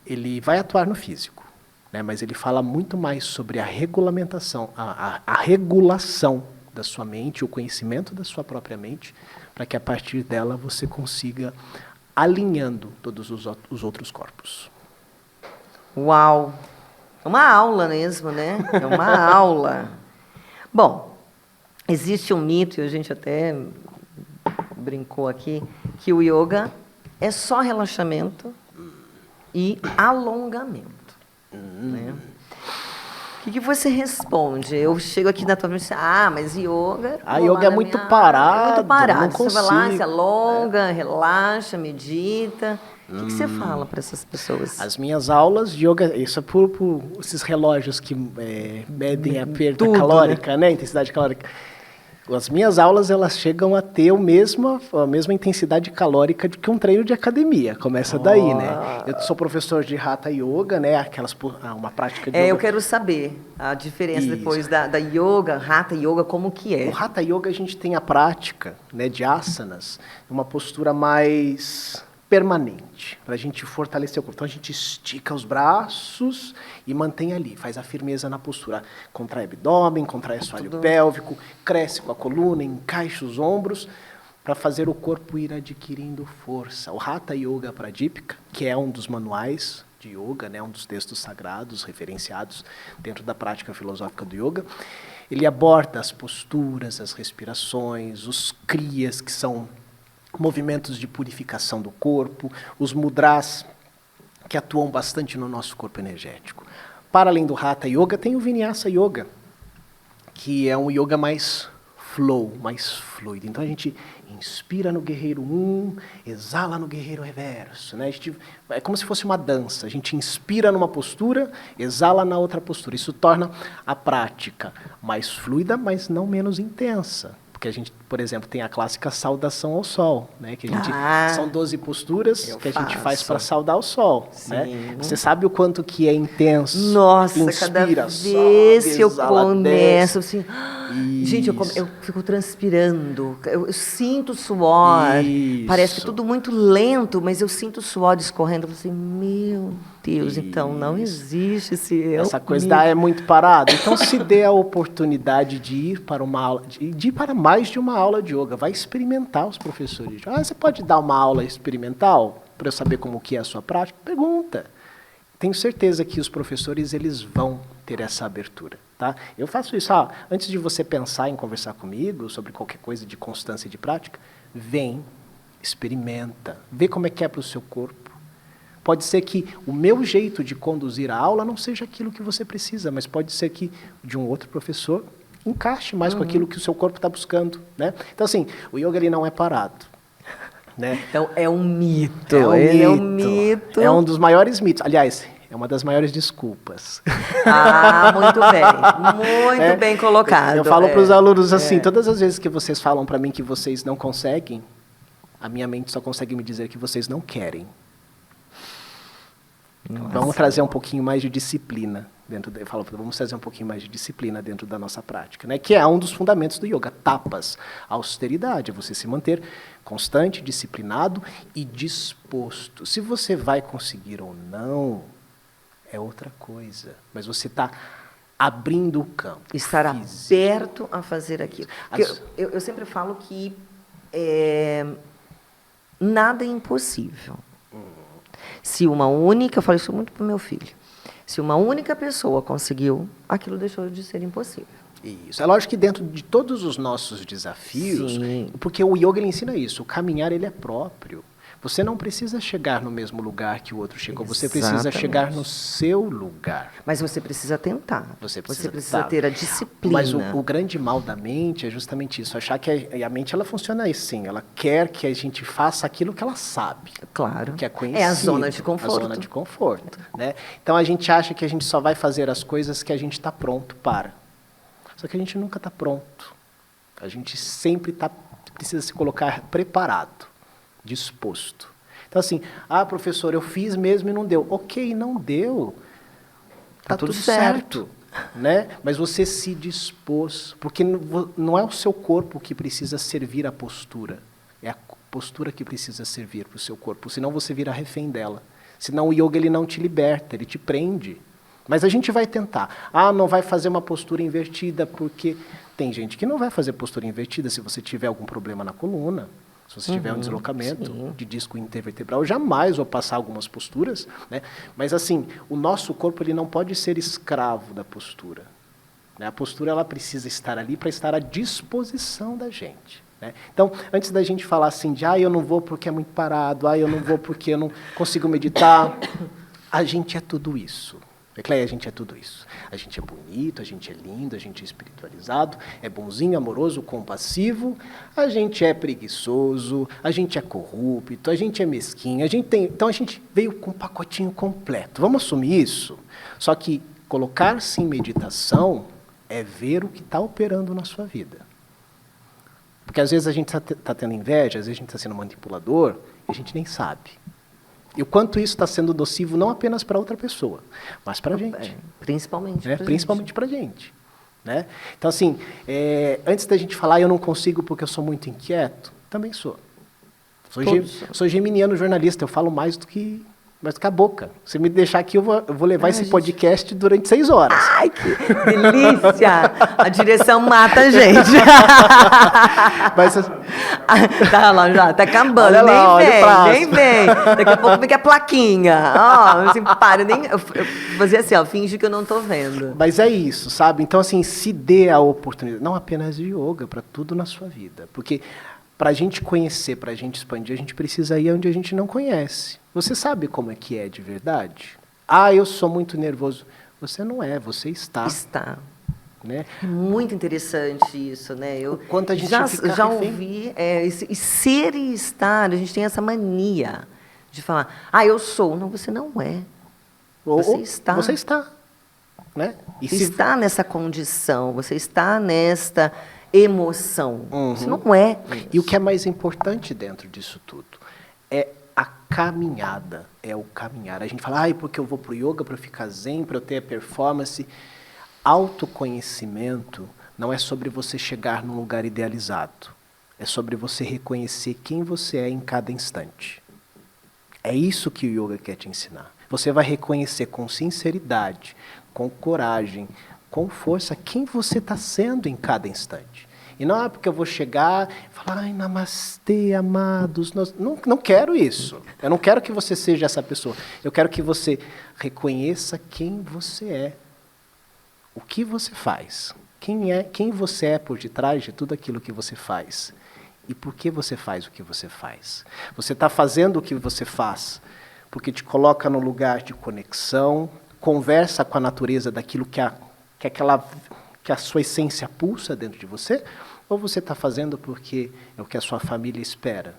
ele vai atuar no físico, né? Mas ele fala muito mais sobre a regulamentação, a regulação da sua mente, o conhecimento da sua própria mente, para que a partir dela você consiga alinhando todos os outros corpos. Uau! É uma aula mesmo, né? É uma aula. Bom, existe um mito, e a gente até brincou aqui, que o yoga é só relaxamento e alongamento. Né? O que você responde? Eu chego aqui na tua frente e mas yoga... yoga é muito parado. É muito parado. Não você vai lá, consigo. se alonga, relaxa, medita... O que você fala para essas pessoas? As minhas aulas de yoga, isso é por esses relógios que medem a perda calórica, né? Intensidade calórica. As minhas aulas, elas chegam a ter a mesma intensidade calórica que um treino de academia. Começa daí, né? Eu sou professor de Hatha Yoga, né? Uma prática de yoga. Eu quero saber a diferença depois da yoga, Hatha Yoga, como que é? O Hatha Yoga, a gente tem a prática, né, de asanas, uma postura mais permanente, para a gente fortalecer o corpo. Então, a gente estica os braços e mantém ali, faz a firmeza na postura. Contrai o abdômen, contrai o assoalho pélvico, cresce com a coluna, encaixa os ombros, para fazer o corpo ir adquirindo força. O Hatha Yoga Pradipika, que é um dos manuais de yoga, né, um dos textos sagrados referenciados dentro da prática filosófica do yoga, ele aborda as posturas, as respirações, os kriyas, que são movimentos de purificação do corpo, os mudras, que atuam bastante no nosso corpo energético. Para além do Hatha Yoga, tem o Vinyasa Yoga, que é um yoga mais flow, mais fluido. Então a gente inspira no guerreiro 1, exala no guerreiro reverso, né? É como se fosse uma dança. A gente inspira numa postura, exala na outra postura. Isso torna a prática mais fluida, mas não menos intensa. Porque a gente, por exemplo, tem a clássica saudação ao sol, né? Que a gente, são 12 posturas que a gente faz para saudar o sol, né? Você sabe o quanto que é intenso. Nossa, inspira, cada vez que eu exala, começo desce. assim, Gente, eu fico transpirando, eu sinto suor. Isso. Parece que é tudo muito lento, mas eu sinto o suor escorrendo. Eu falo assim, meu Deus, então não existe esse... Essa coisa é muito parado. Então, se dê a oportunidade de ir para uma aula, de ir para mais de uma aula de yoga. Vai experimentar os professores. Você pode dar uma aula experimental para eu saber como que é a sua prática? Pergunta. Tenho certeza que os professores eles vão ter essa abertura. Tá? Eu faço isso. Antes de você pensar em conversar comigo sobre qualquer coisa de constância e de prática, vem, experimenta, vê como é que é para o seu corpo. Pode ser que o meu jeito de conduzir a aula não seja aquilo que você precisa, mas pode ser que de um outro professor encaixe mais com aquilo que o seu corpo está buscando. Né? Então, assim, o yoga ele não é parado. Né? Então, é um mito. É um mito. É um dos maiores mitos. Aliás, é uma das maiores desculpas. Muito bem. Muito bem colocado. Eu falo para os alunos assim, todas as vezes que vocês falam para mim que vocês não conseguem, a minha mente só consegue me dizer que vocês não querem. Vamos trazer um pouquinho mais de disciplina eu falo, vamos trazer um pouquinho mais de disciplina dentro da nossa prática, né? Que é um dos fundamentos do yoga, tapas, a austeridade, você se manter constante, disciplinado e disposto. Se você vai conseguir ou não, é outra coisa, mas você está abrindo o campo. Estar aberto a fazer aquilo. Eu sempre falo que nada é impossível. Se uma única, eu falo isso muito para o meu filho, se uma única pessoa conseguiu, aquilo deixou de ser impossível. Isso. É lógico que dentro de todos os nossos desafios, sim, porque o yoga ele ensina isso, o caminhar ele é próprio. Você não precisa chegar no mesmo lugar que o outro chegou, você precisa chegar no seu lugar. Mas você precisa tentar. Você precisa ter a disciplina. Mas o grande mal da mente é justamente isso, achar que a mente ela funciona assim, ela quer que a gente faça aquilo que ela sabe. Claro. Que é conhecido. É a zona de conforto. A zona de conforto. Né? Então a gente acha que a gente só vai fazer as coisas que a gente está pronto para. Só que a gente nunca está pronto. A gente sempre precisa se colocar preparado, disposto. Então assim, professor, eu fiz mesmo e não deu. Ok, não deu. Tá tudo certo. Né? Mas você se dispôs, porque não é o seu corpo que precisa servir a postura, é a postura que precisa servir para o seu corpo, senão você vira refém dela. Senão o yoga ele não te liberta, ele te prende. Mas a gente vai tentar. Não vai fazer uma postura invertida, porque tem gente que não vai fazer postura invertida se você tiver algum problema na coluna, se você tiver um deslocamento de disco intervertebral. Eu jamais vou passar algumas posturas, né? Mas assim, o nosso corpo ele não pode ser escravo da postura. Né? A postura ela precisa estar ali para estar à disposição da gente. Né? Então, antes da gente falar assim de eu não vou porque é muito parado, eu não vou porque eu não consigo meditar, a gente é tudo isso. Cleia, a gente é tudo isso. A gente é bonito, a gente é lindo, a gente é espiritualizado, é bonzinho, amoroso, compassivo, a gente é preguiçoso, a gente é corrupto, a gente é mesquinho, então a gente veio com um pacotinho completo. Vamos assumir isso? Só que colocar-se em meditação é ver o que está operando na sua vida. Porque às vezes a gente está tendo inveja, às vezes a gente está sendo manipulador, e a gente nem sabe. E o quanto isso está sendo nocivo não apenas para outra pessoa, mas para a gente. Principalmente para Principalmente para a gente. Né? Então, assim, antes da gente falar eu não consigo porque eu sou muito inquieto, também sou. Sou geminiano jornalista, eu falo mais do que a boca. Se me deixar aqui, eu vou levar esse podcast durante 6 horas. Ai, que delícia! A direção mata a gente. Mas, tá lá, já tá acabando. Olha lá, nem vem. Daqui a pouco fica a plaquinha. Assim, para, eu fazer assim, finge que eu não tô vendo. Mas é isso, sabe? Então, assim, se dê a oportunidade, não apenas de yoga, para tudo na sua vida. Porque para a gente conhecer, para a gente expandir, a gente precisa ir onde a gente não conhece. Você sabe como é que é de verdade? Eu sou muito nervoso. Você não é, você está. Está. Né? É muito interessante isso, né? Eu quanto a gente já ouvi, e ser e estar, a gente tem essa mania de falar, eu sou. Não, você não é. Você está. Você está. Né? Está nessa condição, você está nesta emoção. Isso não é. E o que é mais importante dentro disso tudo é a caminhada, é o caminhar. A gente fala, porque eu vou para o yoga para eu ficar zen, para eu ter a performance. Autoconhecimento não é sobre você chegar num lugar idealizado. É sobre você reconhecer quem você é em cada instante. É isso que o yoga quer te ensinar. Você vai reconhecer com sinceridade, com coragem, com força, quem você está sendo em cada instante. E não é porque eu vou chegar e falar, ai, namastê, amados. Não quero isso. Eu não quero que você seja essa pessoa. Eu quero que você reconheça quem você é. O que você faz. Quem você é por detrás de tudo aquilo que você faz. E por que você faz o que você faz. Você está fazendo o que você faz porque te coloca no lugar de conexão, conversa com a natureza daquilo que a sua essência pulsa dentro de você, ou você está fazendo porque é o que a sua família espera,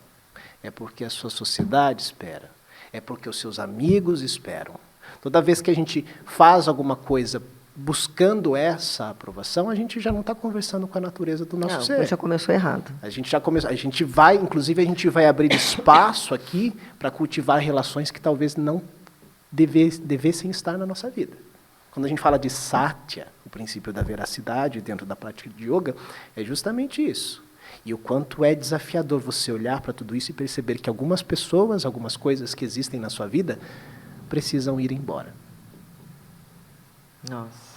é porque a sua sociedade espera, é porque os seus amigos esperam. Toda vez que a gente faz alguma coisa buscando essa aprovação, a gente já não está conversando com a natureza do nosso ser. Já começou errado. A gente vai abrir espaço aqui para cultivar relações que talvez não devessem estar na nossa vida. Quando a gente fala de satya, o princípio da veracidade dentro da prática de yoga, é justamente isso. E o quanto é desafiador você olhar para tudo isso e perceber que algumas pessoas, algumas coisas que existem na sua vida, precisam ir embora. Nossa.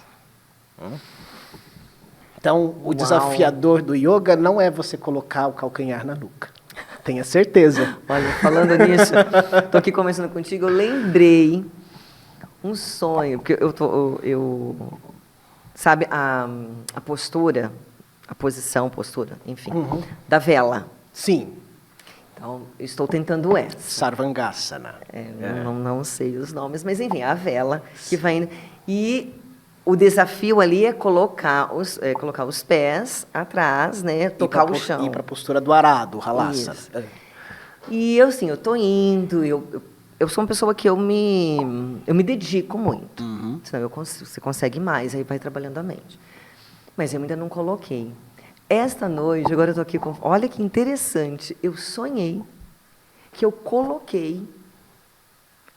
Então, o desafiador do yoga não é você colocar o calcanhar na nuca. Tenha certeza. Olha, falando nisso, estou aqui conversando contigo, eu lembrei um sonho, porque sabe, a postura, a posição, enfim, da vela. Sim. Então, eu estou tentando essa. Sarvangasana. Não sei os nomes, mas enfim, a vela que vai indo. E o desafio ali é colocar os pés atrás, né? Tocar o chão. Ir para a postura do arado, halasana. E eu estou indo, eu sou uma pessoa que eu me dedico muito. Senão você consegue mais, aí vai trabalhando a mente. Mas eu ainda não coloquei. Esta noite, agora eu estou aqui com... Olha que interessante, eu sonhei que eu coloquei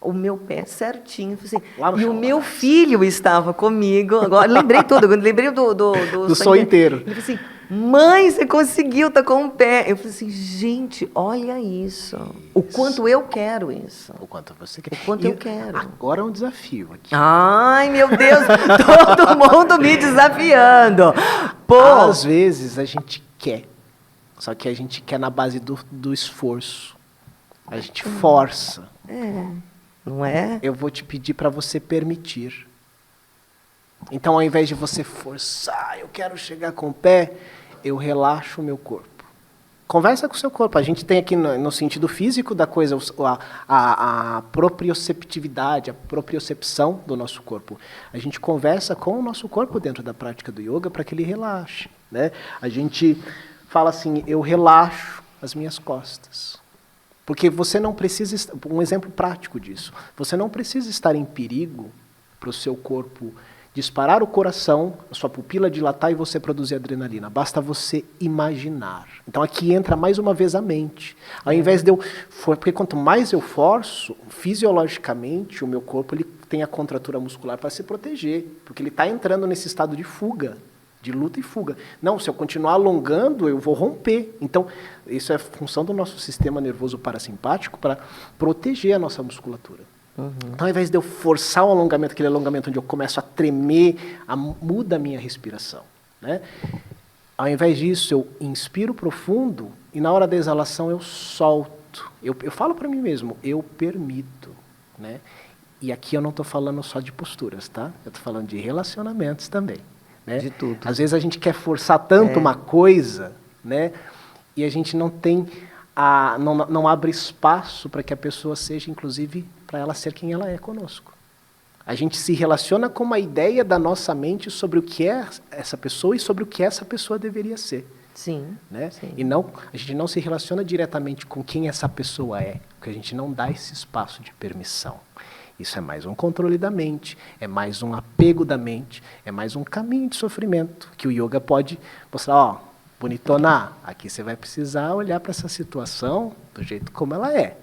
o meu pé certinho. Assim, e o meu filho estava comigo. Agora, lembrei tudo, lembrei do sonho inteiro. Ele falou assim, mãe, você conseguiu, tá com o pé. Eu falei assim, gente, olha isso. O quanto eu quero isso. O quanto você quer. O quanto eu quero. Agora é um desafio aqui. Ai, meu Deus, todo mundo me desafiando. Pô. Às vezes a gente quer, só que a gente quer na base do esforço. A gente força. Não é? Eu vou te pedir para você permitir. Então, ao invés de você forçar, eu quero chegar com o pé, eu relaxo o meu corpo. Conversa com o seu corpo. A gente tem aqui no sentido físico da coisa a proprioceptividade, a propriocepção do nosso corpo. A gente conversa com o nosso corpo dentro da prática do yoga para que ele relaxe, né? A gente fala assim, eu relaxo as minhas costas. Porque você não precisa, um exemplo prático disso, você não precisa estar em perigo para o seu corpo disparar o coração, a sua pupila dilatar e você produzir adrenalina. Basta você imaginar. Então aqui entra mais uma vez a mente. Ao invés de porque quanto mais eu forço, fisiologicamente, o meu corpo ele tem a contratura muscular para se proteger, porque ele está entrando nesse estado de fuga. De luta e fuga. Não, se eu continuar alongando, eu vou romper. Então, isso é função do nosso sistema nervoso parasimpático para proteger a nossa musculatura. Então, ao invés de eu forçar o alongamento, aquele alongamento onde eu começo a tremer, muda a minha respiração, né? Ao invés disso, eu inspiro profundo e na hora da exalação eu solto. Eu falo para mim mesmo, eu permito, né? E aqui eu não estou falando só de posturas, tá? Eu estou falando de relacionamentos também. Né? De tudo. Às vezes a gente quer forçar tanto uma coisa, né? E a gente não tem, não abre espaço para que a pessoa seja, inclusive, para ela ser quem ela é conosco. A gente se relaciona com uma ideia da nossa mente sobre o que é essa pessoa e sobre o que essa pessoa deveria ser. Sim. Né? Sim. E a gente não se relaciona diretamente com quem essa pessoa é, porque a gente não dá esse espaço de permissão. Isso é mais um controle da mente, é mais um apego da mente, é mais um caminho de sofrimento que o yoga pode mostrar, ó, bonitona, aqui você vai precisar olhar para essa situação do jeito como ela é.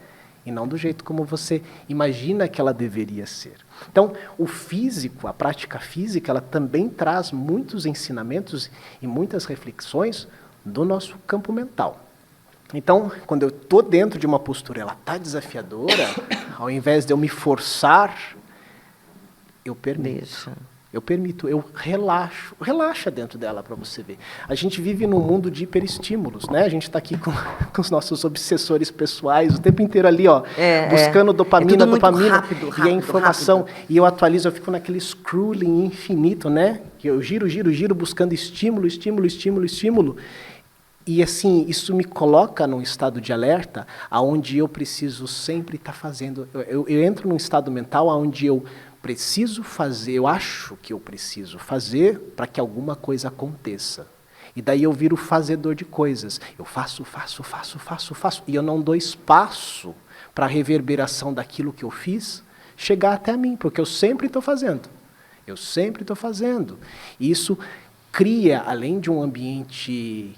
e não do jeito como você imagina que ela deveria ser. Então, o físico, a prática física, ela também traz muitos ensinamentos e muitas reflexões do nosso campo mental. Então, quando eu estou dentro de uma postura, ela está desafiadora, ao invés de eu me forçar, eu permito. Deixa. Eu permito, eu relaxo. Relaxa dentro dela para você ver. A gente vive num mundo de hiperestímulos, né? A gente está aqui com os nossos obsessores pessoais o tempo inteiro ali, ó, buscando dopamina, tudo muito dopamina rápido, e a informação. rápido. E eu atualizo, eu fico naquele scrolling infinito, né? Que eu giro, buscando estímulo. E assim, isso me coloca num estado de alerta, aonde eu preciso sempre estar fazendo. Eu entro num estado mental onde eu preciso fazer, eu acho que eu preciso fazer para que alguma coisa aconteça. E daí eu viro fazedor de coisas. Eu faço. E eu não dou espaço para a reverberação daquilo que eu fiz chegar até mim, porque eu sempre estou fazendo. E isso cria, além de um ambiente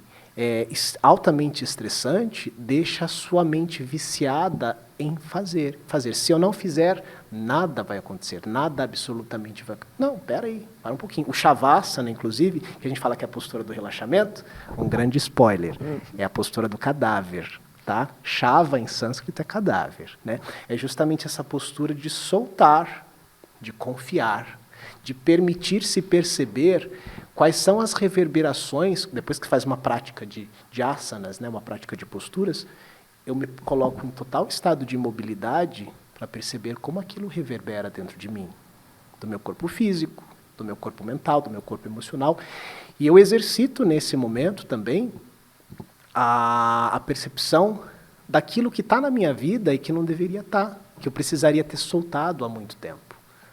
altamente estressante, deixa a sua mente viciada em fazer. Se eu não fizer, nada vai acontecer, nada absolutamente vai acontecer. Não, peraí, para um pouquinho. O Shavasana, inclusive, que a gente fala que é a postura do relaxamento, um grande spoiler, é a postura do cadáver. Tá? Shava, em sânscrito, é cadáver. Né? É justamente essa postura de soltar, de confiar, de permitir-se perceber quais são as reverberações, depois que faz uma prática de asanas, né, uma prática de posturas, eu me coloco em total estado de imobilidade para perceber como aquilo reverbera dentro de mim, do meu corpo físico, do meu corpo mental, do meu corpo emocional. E eu exercito nesse momento também a percepção daquilo que está na minha vida e que não deveria estar, que eu precisaria ter soltado há muito tempo.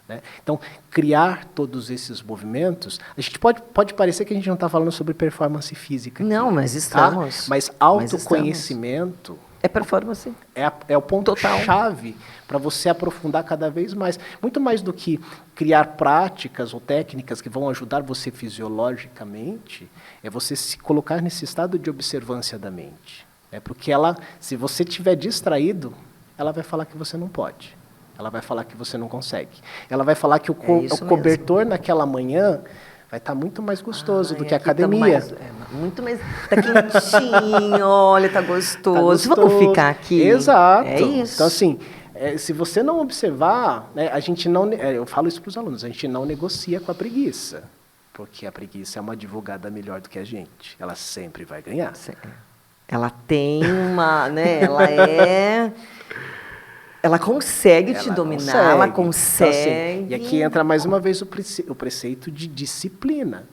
Né? Então, criar todos esses movimentos, a gente pode parecer que a gente não está falando sobre performance física. Não, aqui, mas estamos. Tá? Mas autoconhecimento é performance. É o ponto-chave para você aprofundar cada vez mais. Muito mais do que criar práticas ou técnicas que vão ajudar você fisiologicamente, é você se colocar nesse estado de observância da mente. Porque ela, se você estiver distraído, ela vai falar que você não pode. Ela vai falar que você não consegue. Ela vai falar que o cobertor mesmo, naquela manhã vai estar muito mais gostoso do que a academia. Muito mais. Está quentinho, olha, está gostoso. Vamos ficar aqui. Exato. É isso. Então, assim, se você não observar, né, a gente não. Eu falo isso para os alunos, a gente não negocia com a preguiça. Porque a preguiça é uma advogada melhor do que a gente. Ela sempre vai ganhar. Ela tem uma. Né, ela consegue te dominar, ela consegue. Então, assim, e aqui entra mais uma vez o preceito de disciplina.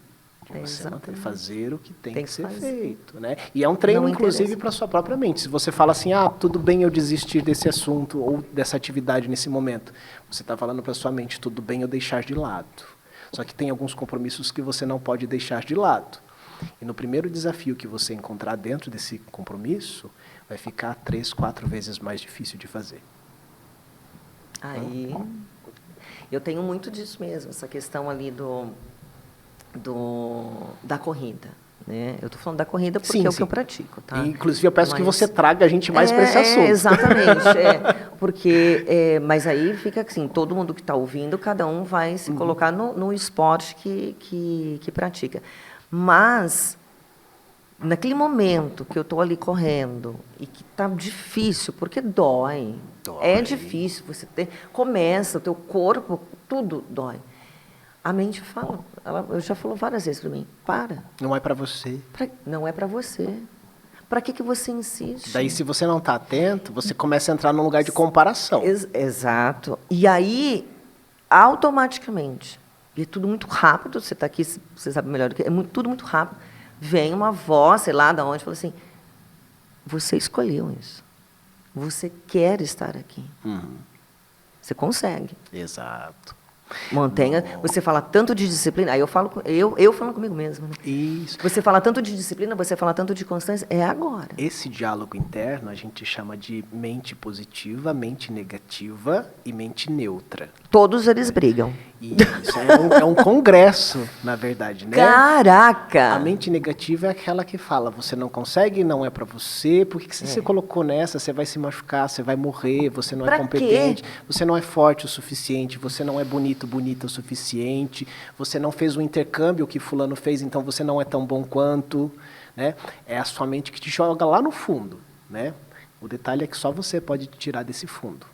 De você fazer o que tem que ser feito. Né? E é um treino, inclusive, para a sua própria mente. Se você fala assim, tudo bem eu desistir desse assunto ou dessa atividade nesse momento, você está falando para a sua mente, tudo bem eu deixar de lado. Só que tem alguns compromissos que você não pode deixar de lado. E no primeiro desafio que você encontrar dentro desse compromisso, vai ficar 3, 4 vezes mais difícil de fazer. Aí, eu tenho muito disso mesmo, essa questão ali da corrida. Né? Eu estou falando da corrida porque é o que eu pratico. Tá? E, inclusive, eu peço que você traga a gente mais para esse assunto. Exatamente. Porque, mas aí fica assim, todo mundo que está ouvindo, cada um vai se colocar no esporte que pratica. Mas, naquele momento que eu estou ali correndo e que está difícil, porque dói. É difícil, começa, o teu corpo, tudo dói. A mente fala, ela já falou várias vezes para mim, para. Não é para você. Não é para você. Para que você insiste? Daí, se você não está atento, você começa a entrar num lugar de comparação. Exato. E aí, automaticamente, e é tudo muito rápido, você está aqui, você sabe melhor do que tudo muito rápido, vem uma voz, sei lá de onde, fala assim, você escolheu isso. Você quer estar aqui. Você consegue. Exato. Mantenha. Você fala tanto de disciplina. Aí eu falo comigo mesma. Né? Isso. Você fala tanto de disciplina, você fala tanto de constância. É agora. Esse diálogo interno a gente chama de mente positiva, mente negativa e mente neutra. Todos eles brigam. Isso é um congresso, na verdade, né? Caraca! A mente negativa é aquela que fala, você não consegue, não é para você, por que você colocou nessa? Você vai se machucar, você vai morrer, você não é competente, você não é forte o suficiente, você não é bonita o suficiente, você não fez o intercâmbio que fulano fez, então você não é tão bom quanto, né? É a sua mente que te joga lá no fundo, né? O detalhe é que só você pode te tirar desse fundo.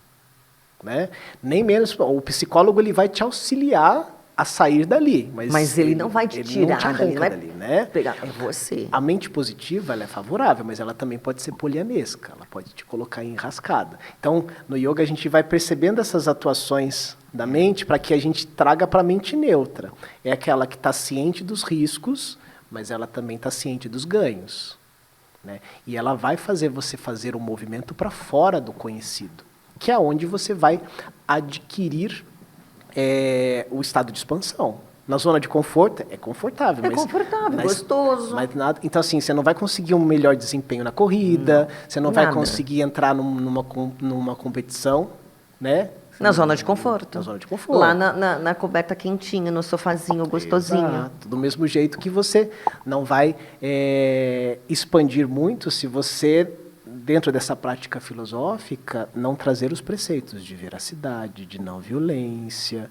Né? Nem menos, o psicólogo ele vai te auxiliar a sair dali, mas ele não vai te tirar dali, né? Pegar, é você. A mente positiva ela é favorável, mas ela também pode ser polianesca, ela pode te colocar em enrascada. Então, no yoga a gente vai percebendo essas atuações da mente para que a gente traga para a mente neutra. É aquela que está ciente dos riscos, mas ela também está ciente dos ganhos, né? E ela vai fazer você fazer um movimento para fora do conhecido, que é onde você vai adquirir o estado de expansão. Na zona de conforto, é confortável. Mas gostoso. Mas nada, então, assim, você não vai conseguir um melhor desempenho na corrida, você não vai conseguir entrar numa competição, né? Na zona de conforto. Na zona de conforto. Lá na coberta quentinha, no sofazinho gostosinho. Exato. Do mesmo jeito que você não vai expandir muito se você, dentro dessa prática filosófica, não trazer os preceitos de veracidade, de não violência.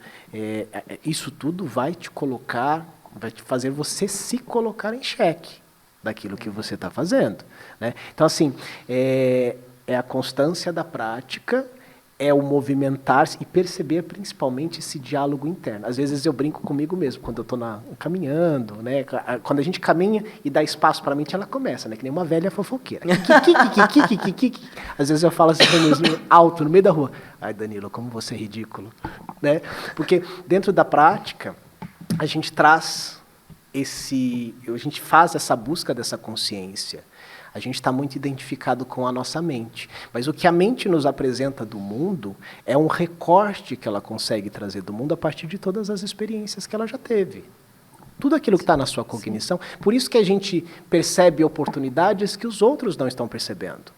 Isso tudo vai te colocar, vai te fazer você se colocar em xeque daquilo que você está fazendo, né? Então, assim, é a constância da prática, é o movimentar-se e perceber principalmente esse diálogo interno. Às vezes eu brinco comigo mesmo, quando eu estou caminhando, né? Quando a gente caminha e dá espaço para a mente, ela começa, né? Que nem uma velha fofoqueira. Às vezes eu falo assim mesmo, alto, no meio da rua. Ai, Danilo, como você é ridículo. Né? Porque dentro da prática, a gente traz a gente faz essa busca dessa consciência. A gente está muito identificado com a nossa mente. Mas o que a mente nos apresenta do mundo é um recorte que ela consegue trazer do mundo a partir de todas as experiências que ela já teve. Tudo aquilo que está na sua cognição. Por isso que a gente percebe oportunidades que os outros não estão percebendo.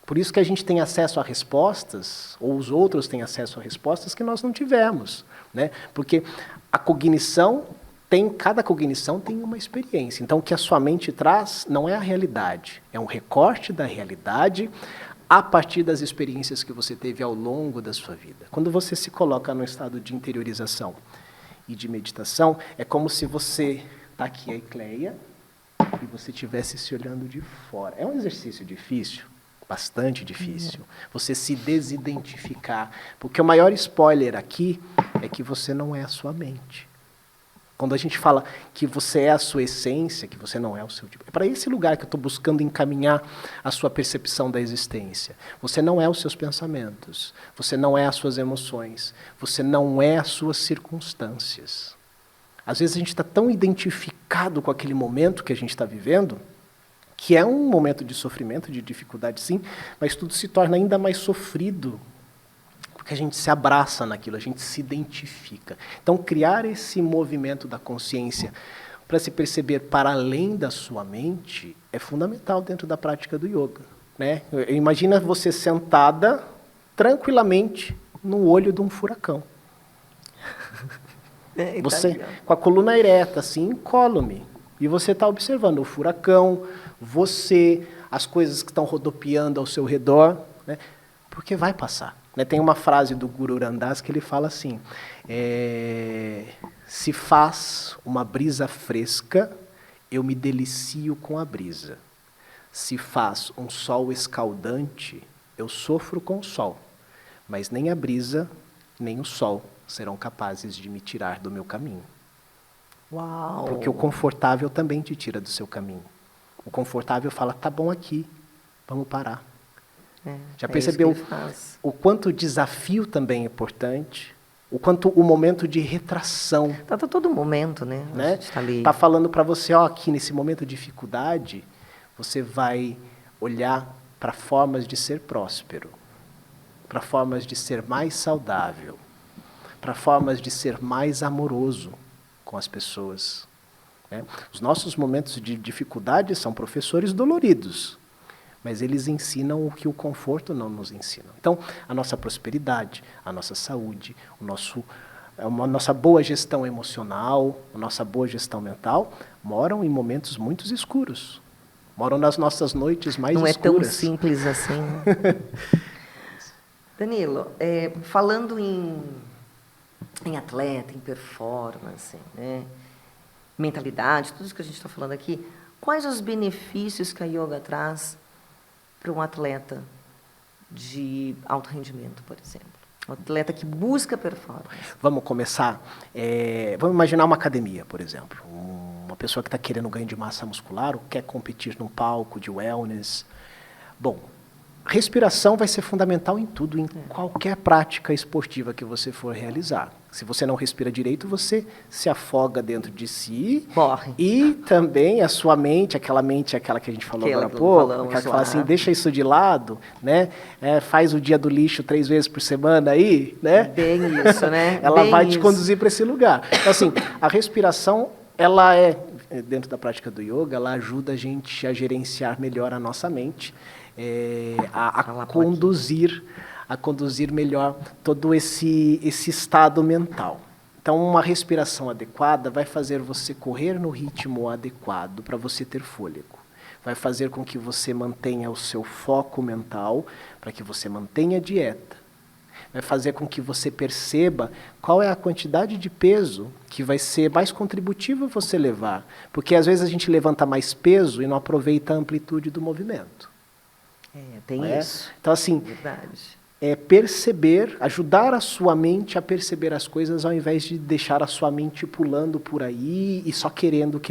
Por isso que a gente tem acesso a respostas, ou os outros têm acesso a respostas que nós não tivemos, né? Porque a cognição cada cognição tem uma experiência. Então, o que a sua mente traz não é a realidade, é um recorte da realidade a partir das experiências que você teve ao longo da sua vida. Quando você se coloca no estado de interiorização e de meditação, é como se você está aqui, a Ecleia, e você estivesse se olhando de fora. É um exercício difícil, bastante difícil, você se desidentificar, porque o maior spoiler aqui é que você não é a sua mente. Quando a gente fala que você é a sua essência, que você não é o seu tipo, é para esse lugar que eu estou buscando encaminhar a sua percepção da existência. Você não é os seus pensamentos, você não é as suas emoções, você não é as suas circunstâncias. Às vezes a gente está tão identificado com aquele momento que a gente está vivendo, que é um momento de sofrimento, de dificuldade sim, mas tudo se torna ainda mais sofrido, que a gente se abraça naquilo, a gente se identifica. Então, criar esse movimento da consciência para se perceber para além da sua mente é fundamental dentro da prática do yoga, né? Imagina você sentada tranquilamente no olho de um furacão. Você com a coluna ereta, assim, incólume. E você está observando o furacão, você, as coisas que estão rodopiando ao seu redor, né? Porque vai passar. Tem uma frase do Guru Ram Dass que ele fala assim, se faz uma brisa fresca, eu me delicio com a brisa. Se faz um sol escaldante, eu sofro com o sol. Mas nem a brisa, nem o sol serão capazes de me tirar do meu caminho. Uau! Porque o confortável também te tira do seu caminho. O confortável fala, tá bom aqui, vamos parar. Já percebeu o quanto o desafio também é importante? O quanto o momento de retração. Está todo momento, né? Está falando para você, ó, aqui nesse momento de dificuldade, você vai olhar para formas de ser próspero, para formas de ser mais saudável, para formas de ser mais amoroso com as pessoas. Os nossos momentos de dificuldade são professores doloridos. mas eles ensinam o que o conforto não nos ensina. Então, a nossa prosperidade, a nossa saúde, a nossa boa gestão emocional, a nossa boa gestão mental, moram em momentos muito escuros. Moram nas nossas noites mais escuras. Não é tão simples assim. Danilo, falando em atleta, em performance, né, mentalidade, tudo isso que a gente está falando aqui, quais os benefícios que a yoga traz para um atleta de alto rendimento, por exemplo? Um atleta que busca performance. Vamos começar. Vamos imaginar uma academia, por exemplo. Uma pessoa que está querendo ganho de massa muscular ou quer competir num palco de wellness. Bom, respiração vai ser fundamental em tudo, em qualquer prática esportiva que você for realizar. Se você não respira direito, você se afoga dentro de si. Morre. E também a sua mente, aquela que a gente falou agora há pouco, aquela que fala assim, deixa isso de lado, né? Faz o dia do lixo 3 vezes por semana aí, né? Bem isso, né? Ela Bem vai te isso. conduzir para esse lugar. Então, assim, a respiração, ela dentro da prática do yoga, ela ajuda a gente a gerenciar melhor a nossa mente, a conduzir melhor todo esse estado mental. Então, uma respiração adequada vai fazer você correr no ritmo adequado para você ter fôlego. Vai fazer com que você mantenha o seu foco mental, para que você mantenha a dieta. Vai fazer com que você perceba qual é a quantidade de peso que vai ser mais contributiva você levar. Porque, às vezes, a gente levanta mais peso e não aproveita a amplitude do movimento. Tem isso. Então, assim, verdade. Perceber, ajudar a sua mente a perceber as coisas ao invés de deixar a sua mente pulando por aí e só querendo.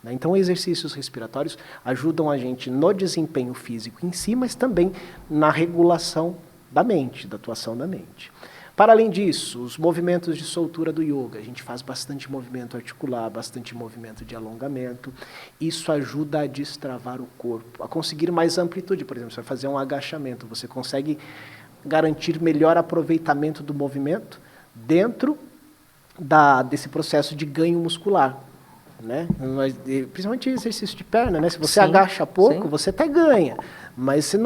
Né? Então, exercícios respiratórios ajudam a gente no desempenho físico em si, mas também na regulação da mente, da atuação da mente. Para além disso, os movimentos de soltura do yoga, a gente faz bastante movimento articular, bastante movimento de alongamento. Isso ajuda a destravar o corpo, a conseguir mais amplitude. Por exemplo, você vai fazer um agachamento, você consegue garantir melhor aproveitamento do movimento dentro desse processo de ganho muscular. Né? Principalmente exercício de perna, né? Se você agacha pouco, você até ganha. Mas se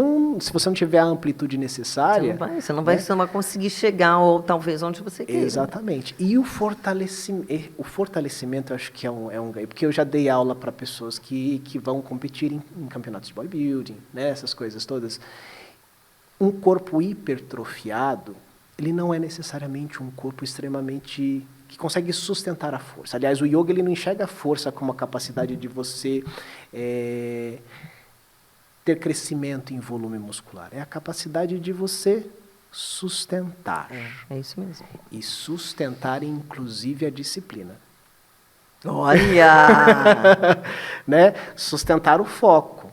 você não tiver a amplitude necessária... Você não vai conseguir chegar, ou talvez, onde você queira. Exatamente. E o fortalecimento eu acho que é um ganho. Porque eu já dei aula para pessoas que vão competir em campeonatos de bodybuilding, né? Essas coisas todas. Um corpo hipertrofiado, ele não é necessariamente um corpo extremamente... que consegue sustentar a força. Aliás, o yoga ele não enxerga a força como a capacidade de você ter crescimento em volume muscular. É a capacidade de você sustentar. É isso mesmo. E sustentar, inclusive, a disciplina. Olha! Né? Sustentar o foco.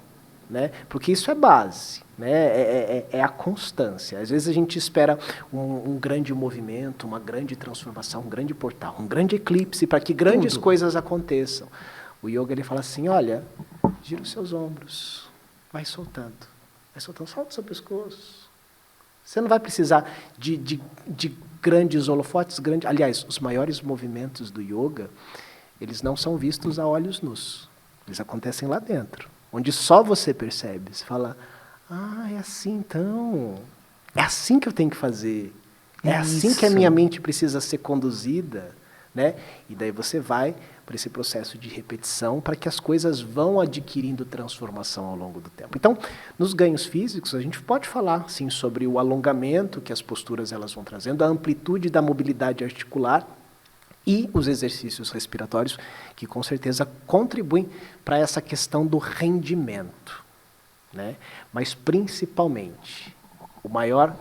Né? Porque isso é base. Né? É a constância. Às vezes a gente espera um grande movimento, uma grande transformação, um grande portal, um grande eclipse para que grandes coisas aconteçam. O yoga ele fala assim, olha, gira os seus ombros, vai soltando, solta o seu pescoço. Você não vai precisar de grandes holofotes, aliás, os maiores movimentos do yoga, eles não são vistos a olhos nus. Eles acontecem lá dentro, onde só você percebe. Você fala... é assim então. É assim que eu tenho que fazer. É assim que a minha mente precisa ser conduzida. Né? E daí você vai para esse processo de repetição para que as coisas vão adquirindo transformação ao longo do tempo. Então, nos ganhos físicos, a gente pode falar sim, sobre o alongamento que as posturas elas vão trazendo, a amplitude da mobilidade articular e os exercícios respiratórios que com certeza contribuem para essa questão do rendimento. Né? Mas, principalmente, o maior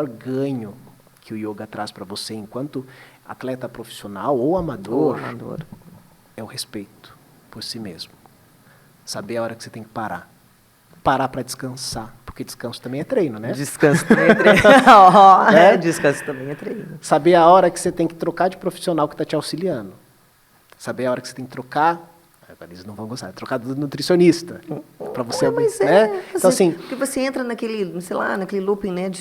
ganho que o yoga traz para você enquanto atleta profissional ou amador é o respeito por si mesmo. Saber a hora que você tem que parar. Parar para descansar, porque descanso também é treino, né? Descanso também é treino. Descanso também é treino. Saber a hora que você tem que trocar de profissional que está te auxiliando. Saber a hora que você tem que trocar... Eles não vão gostar. Trocar do nutricionista. Para você, né? Então, assim, porque você entra naquele, sei lá, naquele looping, né?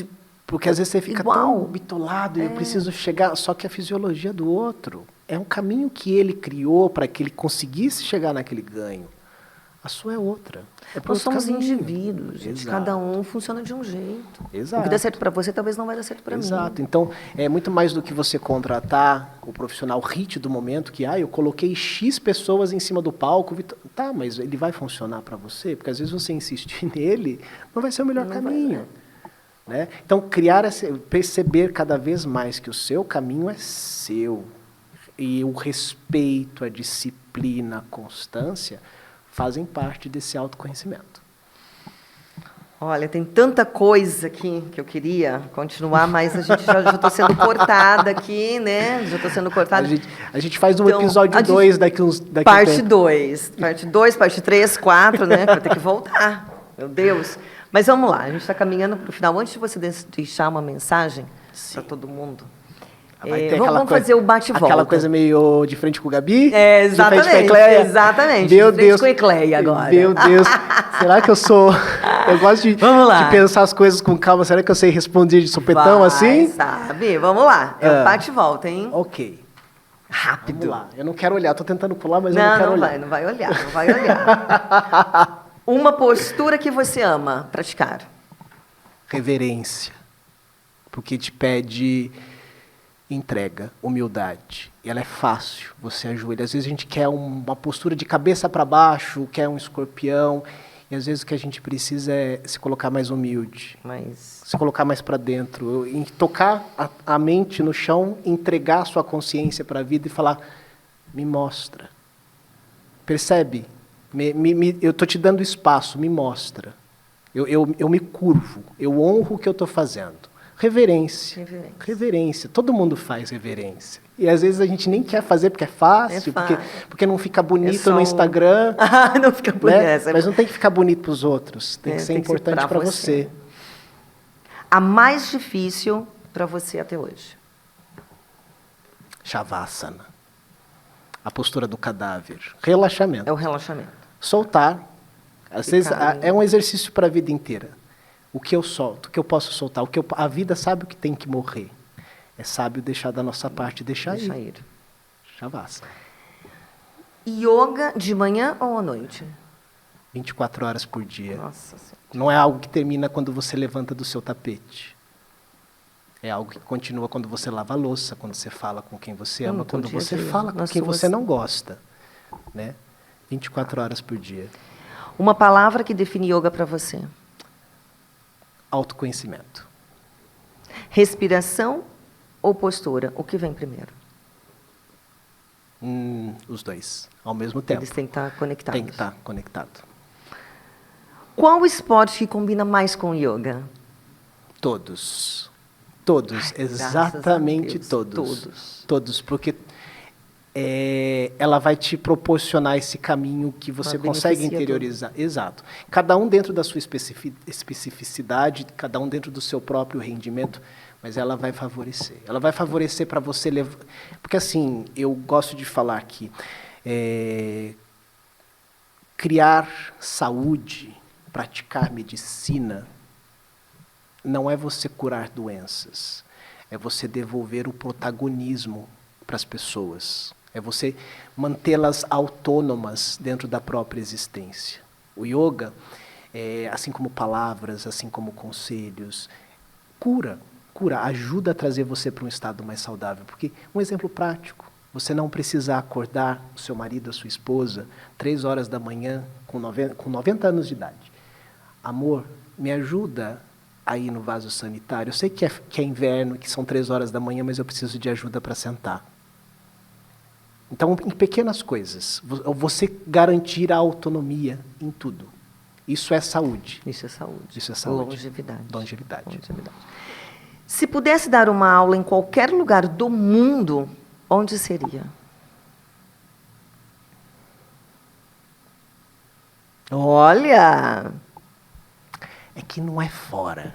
Porque às vezes você fica tão bitolado e eu preciso chegar... Só que a fisiologia do outro é um caminho que ele criou para que ele conseguisse chegar naquele ganho. A sua é outra. É Nós somos caminho. indivíduos, gente. Exato. Cada um funciona de um jeito. Exato. O que dá certo para você talvez não vai dar certo para mim. Exato. Então, é muito mais do que você contratar o profissional hit do momento, que eu coloquei X pessoas em cima do palco. Tá, mas ele vai funcionar para você? Porque às vezes você insistir nele, não vai ser o melhor caminho. Né? Então, perceber cada vez mais que o seu caminho é seu. E o respeito, a disciplina, a constância fazem parte desse autoconhecimento. Olha, tem tanta coisa aqui que eu queria continuar, mas a gente já estou sendo cortada aqui, né? Já estou sendo cortada. A gente faz um episódio 2 daqui uns... Parte 2, parte 3, 4, né? Vai ter que voltar. Meu Deus. Mas vamos lá, a gente está caminhando para o final. Antes de você deixar uma mensagem para todo mundo, vamos fazer o bate-volta. Aquela coisa meio de frente com o Gabi? Exatamente. De frente com a Ecleia? Exatamente. Meu de frente Deus. com a Ecleia agora. Meu Deus. Será que eu sou... Eu gosto de pensar as coisas com calma. Será que eu sei responder de supetão assim? Sabe. Vamos lá. É o bate-volta, hein? Ok. Rápido. Vamos lá. Eu não quero olhar. Estou tentando pular, mas eu não quero olhar. Não vai olhar. Uma postura que você ama praticar. Reverência. Porque te pede... entrega, humildade. E ela é fácil, você ajoelha. Às vezes a gente quer uma postura de cabeça para baixo, quer um escorpião, e às vezes o que a gente precisa é se colocar mais humilde, se colocar mais para dentro, tocar a mente no chão, entregar a sua consciência para a vida e falar, me mostra. Percebe? Eu estou te dando espaço, me mostra. Eu me curvo, eu honro o que eu estou fazendo. Reverência. Todo mundo faz reverência. E às vezes a gente nem quer fazer porque é fácil, porque não fica bonito no Instagram. Não fica bonito. Né? Mas não tem que ficar bonito para os outros. Tem que ser importante para você. A mais difícil para você até hoje? Shavasana. A postura do cadáver. Relaxamento. É o relaxamento. Soltar. Às vezes é um exercício para a vida inteira. O que eu solto, o que eu posso soltar, a vida sabe o que tem que morrer. É sábio deixar da nossa parte, deixar ir. Shavasana. Yoga de manhã ou à noite? 24 horas por dia. Nossa Senhora. Não é algo que termina quando você levanta do seu tapete. É algo que continua quando você lava a louça, quando você fala com quem você ama, quando você fala com quem você não gosta. Né? 24 horas por dia. Uma palavra que define yoga para você? Autoconhecimento. Respiração ou postura? O que vem primeiro? Os dois, ao mesmo tempo. Eles têm que estar conectados. Tem que estar conectado. Qual esporte que combina mais com yoga? Todos. Todos, exatamente todos. Todos, porque ela vai te proporcionar esse caminho que você consegue interiorizar. Exato. Cada um dentro da sua especificidade, cada um dentro do seu próprio rendimento, mas ela vai favorecer. Ela vai favorecer para você levar... Porque, assim, eu gosto de falar que criar saúde, praticar medicina, não é você curar doenças, é você devolver o protagonismo para as pessoas. É você mantê-las autônomas dentro da própria existência. O yoga, assim como palavras, assim como conselhos, cura, ajuda a trazer você para um estado mais saudável. Porque, um exemplo prático, você não precisa acordar o seu marido, a sua esposa, 3 horas da manhã, com 90 anos de idade. Amor, me ajuda a ir no vaso sanitário. Eu sei que é inverno, que são 3 horas da manhã, mas eu preciso de ajuda para sentar. Então, em pequenas coisas, você garantir a autonomia em tudo. Isso é saúde. Isso é saúde. Isso é saúde. Longevidade. Se pudesse dar uma aula em qualquer lugar do mundo, onde seria? Olha! É que não é fora,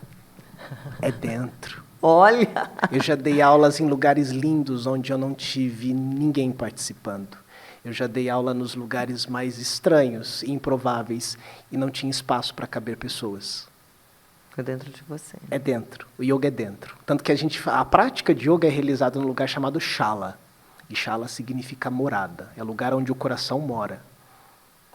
é dentro. Olha! Eu já dei aulas em lugares lindos onde eu não tive ninguém participando. Eu já dei aula nos lugares mais estranhos e improváveis e não tinha espaço para caber pessoas. É dentro de você. É dentro. O yoga é dentro. Tanto que a prática de yoga é realizada num lugar chamado Shala. E Shala significa morada. É o lugar onde o coração mora.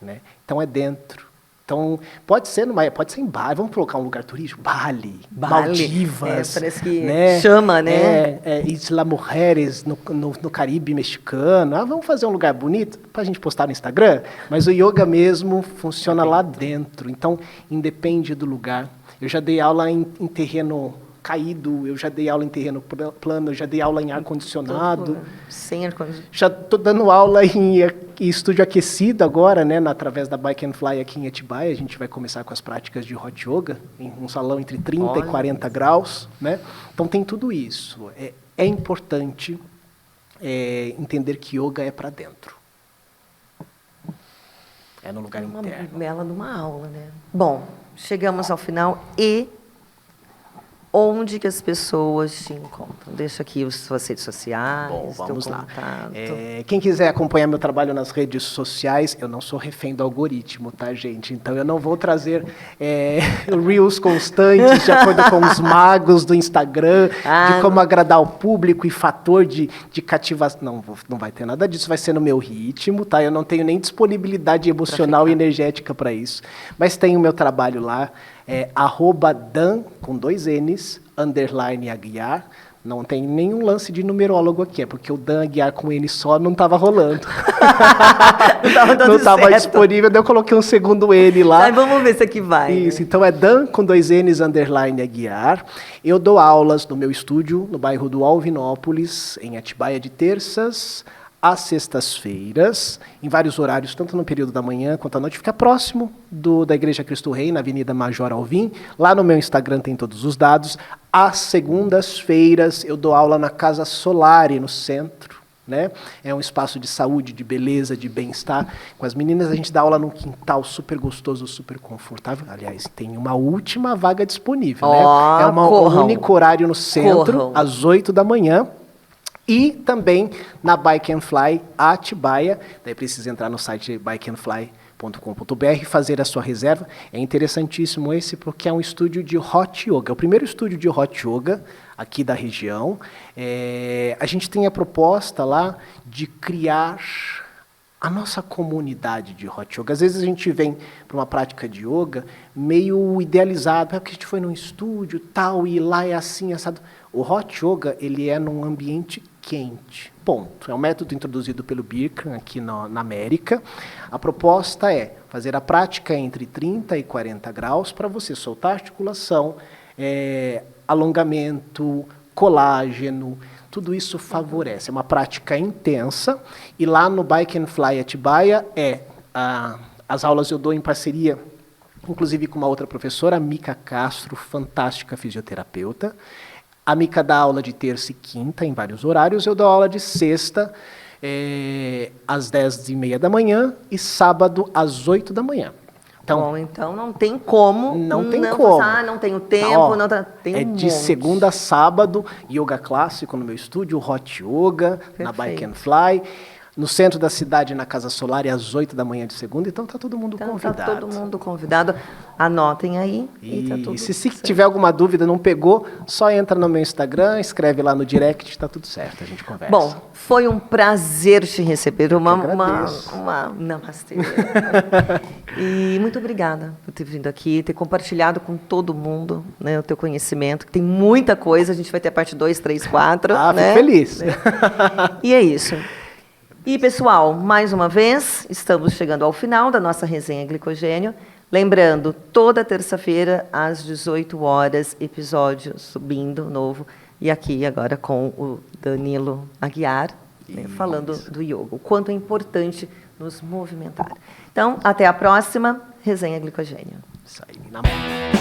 né? Então é dentro. Então, pode ser em Bali, vamos colocar um lugar turístico, Bali. Maldivas. Parece que chama, né? Isla Mujeres, no Caribe mexicano. Vamos fazer um lugar bonito para a gente postar no Instagram? Mas o yoga mesmo funciona lá dentro. Então, independe do lugar. Eu já dei aula em terreno caído, eu já dei aula em terreno plano, eu já dei aula em ar-condicionado. Sem ar-condicionado. Já estou dando aula em estúdio aquecido agora, né, através da Bike and Fly aqui em Atibaia. A gente vai começar com as práticas de Hot Yoga, em um salão entre 30 e 40 graus. Né? Então tem tudo isso. É importante entender que yoga é para dentro. É no lugar interno. Uma bela de uma aula, né? Bom, chegamos ao final e onde que as pessoas te encontram? Deixa aqui as suas redes sociais. Bom, vamos lá. Contato. Quem quiser acompanhar meu trabalho nas redes sociais, eu não sou refém do algoritmo, tá, gente? Então, eu não vou trazer reels constantes de acordo com os magos do Instagram, de como agradar o público e fator de cativação. Não vai ter nada disso, vai ser no meu ritmo, tá? Eu não tenho nem disponibilidade emocional e energética para isso. Mas tem o meu trabalho lá, @Dan, com 2 N's, _Aguiar. Não tem nenhum lance de numerólogo aqui, porque o Dan Aguiar com N só não estava rolando. Não estava disponível, daí eu coloquei um segundo N lá. Vamos ver se aqui vai. Isso, né? Então é Dan com 2 N's, _Aguiar. Eu dou aulas no meu estúdio, no bairro do Alvinópolis, em Atibaia, de terças às sextas-feiras, em vários horários, tanto no período da manhã quanto à noite. Fica próximo da Igreja Cristo Rei, na Avenida Major Alvim. Lá no meu Instagram tem todos os dados. Às segundas-feiras eu dou aula na Casa Solari, no centro. Né? É um espaço de saúde, de beleza, de bem-estar. Com as meninas a gente dá aula num quintal super gostoso, super confortável. Aliás, tem uma última vaga disponível. Né? É um único horário no centro, às 8 da manhã. E também na Bike and Fly Atibaia. Daí precisa entrar no site bikeandfly.com.br e fazer a sua reserva. É interessantíssimo esse porque é um estúdio de Hot Yoga. É o primeiro estúdio de Hot Yoga aqui da região. A gente tem a proposta lá de criar a nossa comunidade de Hot Yoga. Às vezes a gente vem para uma prática de yoga meio idealizado, porque a gente foi num estúdio tal e lá é assim, assado. O Hot Yoga, ele é num ambiente quente, ponto. É um método introduzido pelo Bikram aqui na América. A proposta é fazer a prática entre 30 e 40 graus para você soltar a articulação, alongamento, colágeno, tudo isso favorece. É uma prática intensa. E lá no Bike and Fly Atibaia, as aulas eu dou em parceria, inclusive com uma outra professora, a Mica Castro, fantástica fisioterapeuta. A Mica dá aula de terça e quinta, em vários horários. Eu dou aula de sexta, às 10h30 da manhã, e sábado, às 8 da manhã. Então não tem como. Não tenho tempo. Tem de segunda a sábado, yoga clássico no meu estúdio, Hot Yoga, na Bike and Fly. No centro da cidade, na Casa Solar, às 8 da manhã de segunda. Então está todo mundo convidado. Está todo mundo convidado. Anotem aí. E tá tudo se tiver alguma dúvida, não pegou, só entra no meu Instagram, escreve lá no direct, está tudo certo, a gente conversa. Bom, foi um prazer te receber. Uma namastê. E muito obrigada por ter vindo aqui, ter compartilhado com todo mundo, né, o teu conhecimento, que tem muita coisa. A gente vai ter a parte 2, 3, 4. Fico feliz. E é isso. E, pessoal, mais uma vez, estamos chegando ao final da nossa resenha Glicogênio. Lembrando, toda terça-feira, às 18 horas, episódio subindo novo. E aqui, agora, com o Danilo Aguiar, né, falando do yoga. O quanto é importante nos movimentar. Então, até a próxima resenha Glicogênio. Isso aí, na mão.